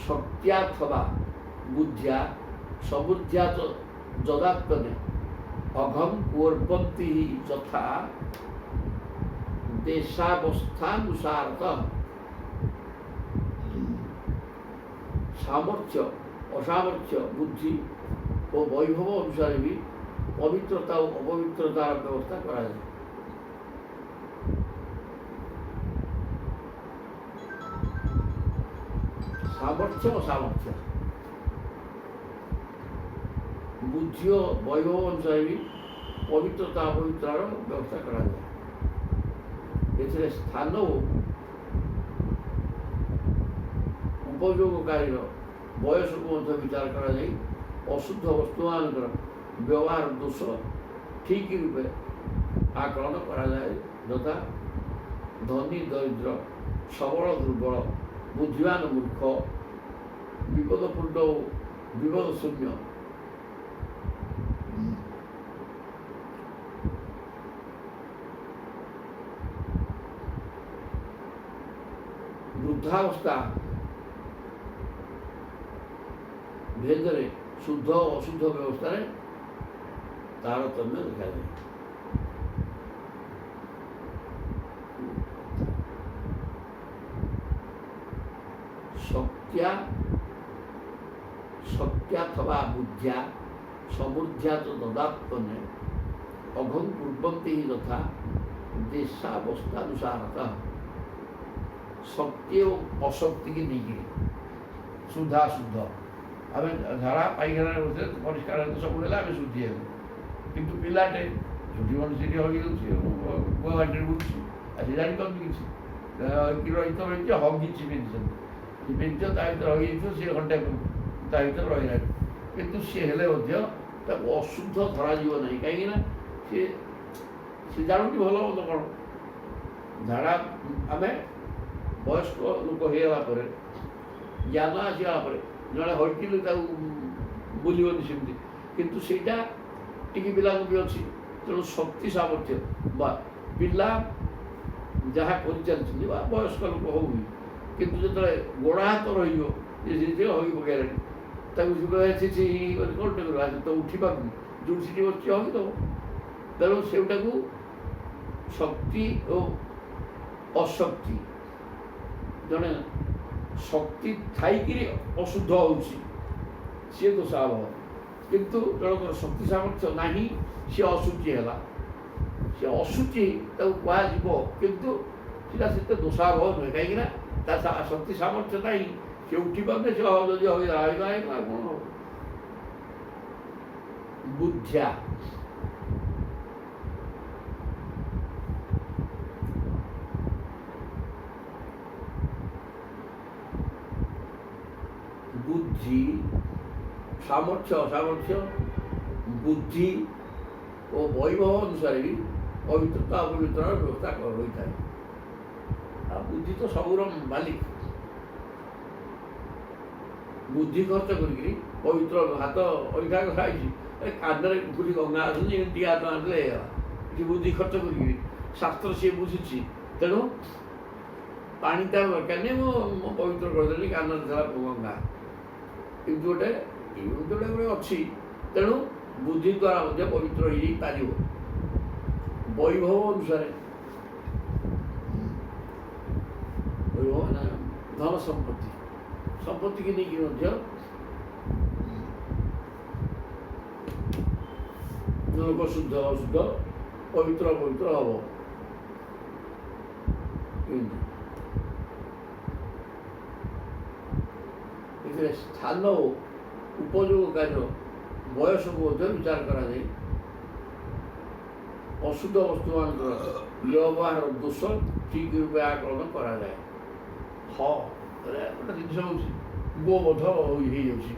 ଶକ୍ତ୍ୟାଥବା ବୁଦ୍ଧ୍ୟା ସମୃଦ୍ଧ୍ୟା ଯଦାତ୍ମନେ ଅଘମ୍ କୁର୍ବନ୍ତି ଯଥା ଦେଶାବସ୍ଥାनुସାରତଃ। ସାମର୍ଥ୍ୟ ଅସାମର୍ଥ୍ୟ ବୁଦ୍ଧି ଓ ବୈଭବ ଅନୁସାରେ ବି ପବିତ୍ରତା ଓ ଅପବିତ୍ରତାର ବ୍ୟବସ୍ଥା କରାଯାଏ। ସାମର୍ଥ୍ୟ ଅସାମର୍ଥ୍ୟ ବୁଦ୍ଧି ଓ ବୈଭବ ଅନୁସାରେ ବି ପବିତ୍ରତା ଅପବିତ୍ରର ବ୍ୟବସ୍ଥା କରାଯାଏ। ଏଥିରେ ସ୍ଥାନ ଓ ଉପଯୋଗକାରୀର ବୟସକୁ ମଧ୍ୟ ବିଚାର କରାଯାଇ ଅଶୁଦ୍ଧ ବସ୍ତୁମାନଙ୍କର ବ୍ୟବହାର ଦୋଷ ଠିକ୍ ରୂପେ ଆକଳନ କରାଯାଏ, ଯଥା ଧନୀ ଦରିଦ୍ର, ସବଳ ଦୁର୍ବଳ, ବୁଦ୍ଧିମାନ ମୂର୍ଖ, ବିପଦପୂର୍ଣ୍ଣ ଓ ବିପଦ ଶୂନ୍ୟ। ବୃଦ୍ଧାବସ୍ଥା ଭେଦରେ ଶୁଦ୍ଧ ଓ ଅଶୁଦ୍ଧ ବ୍ୟବସ୍ଥାରେ ତାରତମ୍ୟ ଦେଖାଯାଏ। ଶକ୍ତ୍ୟାଥବା ବୁଦ୍ଧ୍ୟା ସମୃଦ୍ଧ୍ୟା ଦଦାତ୍ମନେ ଅଘଂ କୁର୍ବନ୍ତି ଯଥା ଦେଶାବସ୍ଥାନୁସାରତଃ। ଶକ୍ତି ଓ ଅଶକ୍ତିକି ନେଇକିରି ଶୁଦ୍ଧାଶୁଦ୍ଧ ଆମେ ଝାଡ଼ା ପାଇଖାନାରେ ବସିଲେ ପରିଷ୍କାର ହେତୁ ସବୁ ନେଲେ ଆମେ ଶୁଦ୍ଧି ହେବୁ, କିନ୍ତୁ ପିଲାଟେ ଶୁଦ୍ଧି ମଣିଷଟି ହଗିଯାଉଛି, କୁଆ ବାଟିରେ ବୁଲୁଛି, ଆଜି ଜାଣିପାରୁନି କିଛି ରହିତ ରହିଛି, ହଗିଛି ପିନ୍ଧିଛନ୍ତି, ସେ ପିନ୍ଧିଛ ତା ଭିତରେ ହଗିଯାଇଥିବ, ସିଏ ଘଣ୍ଟେ ତା ଭିତରେ ରହିଲାଣି, କିନ୍ତୁ ସିଏ ହେଲେ ମଧ୍ୟ ତାକୁ ଅଶୁଦ୍ଧ ଧରାଯିବ ନାହିଁ। କାହିଁକିନା ସିଏ ଜାଣୁଛି ଭଲ ମନ୍ଦ କ'ଣ। ଝାଡ଼ା ଆମେ ବୟସ୍କ ଲୋକ ହେଇଗଲା ପରେ, ଜ୍ଞାନ ଆସିଗଲା ପରେ ଜଣେ ହଟିଲେ ତାକୁ ବୁଲିବନି ସେମିତି, କିନ୍ତୁ ସେଇଟା ଟିକେ ପିଲାଙ୍କୁ ବି ଅଛି। ତେଣୁ ଶକ୍ତି ସାମର୍ଥ୍ୟ ବା ପିଲା ଯାହା କରିଚାଲିଛନ୍ତି ବା ବୟସ୍କ ଲୋକ ହଉ, କିନ୍ତୁ ଯେତେବେଳେ ଗୋଡ଼ ହାତ ରହିଯିବ ଯେ ହଗି ପକାଇଲାଣି, ତାକୁ କିଛି କ'ଣଟେ କରିବା, ତ ଉଠି ପାରୁନି, ଯେଉଁଠି ସେଠି ବସିଛି ହଗିଦେବ। ତେଣୁ ସେଗୁଟାକୁ ଶକ୍ତି ଓ ଅଶକ୍ତି, ଜଣେ ଶକ୍ତି ଥାଇକିରି ଅଶୁଦ୍ଧ ହେଉଛି ସିଏ ଦୋଷ ହେବ, କିନ୍ତୁ ଜଣଙ୍କର ଶକ୍ତି ସାମର୍ଥ୍ୟ ନାହିଁ ସିଏ ଅଶୁଚି ହେଲା, ସେ ଅଶୁଚି ତାକୁ କୁହାଯିବ, କିନ୍ତୁ ସେଟା ସେତେ ଦୋଷାବହ ନୁହେଁ। କାହିଁକିନା ତା ଶକ୍ତି ସାମର୍ଥ୍ୟ ନାହିଁ, ସେ ଉଠି ପାରୁନି, ସେ ଯଦି ରହିଲା କ'ଣ ହେବ। ବୁଦ୍ଧ୍ୟା ବୁଦ୍ଧି ସାମର୍ଥ୍ୟ ଅସାମର୍ଥ୍ୟ ବୁଦ୍ଧି ଓ ବୈଭବ ଅନୁସାରେ ବି ପବିତ୍ରତା ଅପବିତ୍ରର ବ୍ୟବସ୍ଥା ହୋଇଥାଏ। ଆଉ ବୁଦ୍ଧି ତ ସବୁର ମାଲିକ, ବୁଦ୍ଧି ଖର୍ଚ୍ଚ କରିକିରି ପବିତ୍ର ହାତ ଅଇଠା ଖାଇଛି, କାନରେ କୋଉଠି ଗଙ୍ଗା ଆସୁନି, ଟିକେ ହାତ ଆଣିଲେ ଏଠି ବୁଦ୍ଧି ଖର୍ଚ୍ଚ କରିକିରି ଶାସ୍ତ୍ର ସିଏ ବୁଝିଛି, ତେଣୁ ପାଣି ତାର ଦରକାର ନାହିଁ, ମୁଁ ପବିତ୍ର କରିଦେଲି, କାନରେ ଥିଲା ଗଙ୍ଗା, କିନ୍ତୁ ଗୋଟେ ଅଛି। ତେଣୁ ବୁଦ୍ଧି ଦ୍ୱାରା ମଧ୍ୟ ପବିତ୍ର ହେଇପାରିବ। ବୈଭବ ଅନୁସାରେ ବୈଭବ ଧନ ସମ୍ପତ୍ତିକି ନେଇକି ମଧ୍ୟ ଲୋକ ଶୁଦ୍ଧ ଅଶୁଦ୍ଧ ପବିତ୍ର ଅପବିତ୍ର ହବ। ଏଥିରେ ସ୍ଥାନ ଓ ଉପଯୋଗକାରୀର ବୟସକୁ ମଧ୍ୟ ବିଚାର କରାଯାଏ। ଅଶୁଦ୍ଧ ବସ୍ତୁମାନଙ୍କର ବ୍ୟବହାର ଦୋଷ ଠିକ୍ ରୂପେ ଆକଳନ କରାଯାଏ। ଗୋଟେ ଜିନିଷ ହେଉଛି ଗୋବଧ ହେଇଯାଉଛି,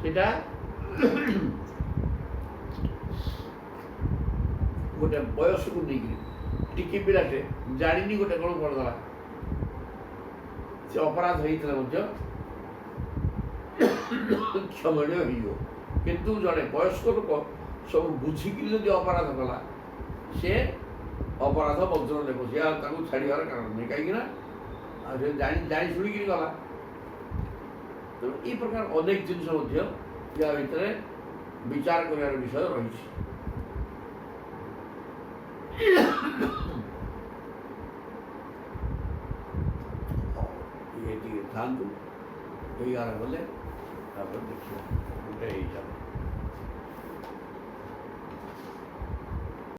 ସେଇଟା ଗୋଟେ ବୟସକୁ ନେଇକିରି ଟିକେ ପିଲାଟେ ଜାଣିନି ଗୋଟେ କ'ଣ କରିଦେଲା, ସେ ଅପରାଧ ହେଇଥିଲେ ମଧ୍ୟ କ୍ଷମଣୀୟ ହେଇଯିବ। କିନ୍ତୁ ଜଣେ ବୟସ୍କ ଲୋକ ସବୁ ବୁଝିକିରି ଯଦି ଅପରାଧ କଲା, ସେ ଅପରାଧ ବଜ୍ର ନେବ, ସେ ଆଉ ତାକୁ ଛାଡ଼ିବାର କାରଣ ନାହିଁ। କାହିଁକିନା ଆଉ ସେ ଜାଣି ଶୁଣିକିରି ଗଲା। ତେଣୁ ଏଇ ପ୍ରକାର ଅନେକ ଜିନିଷ ମଧ୍ୟ ୟା ଭିତରେ ବିଚାର କରିବାର ବିଷୟ ରହିଛି। ଏତିକି ଥାନ୍ତୁ, 11 ଗଲେ ତାପରେ ଦେଖିବା ଗୋଟେ ହେଇଯାଉ।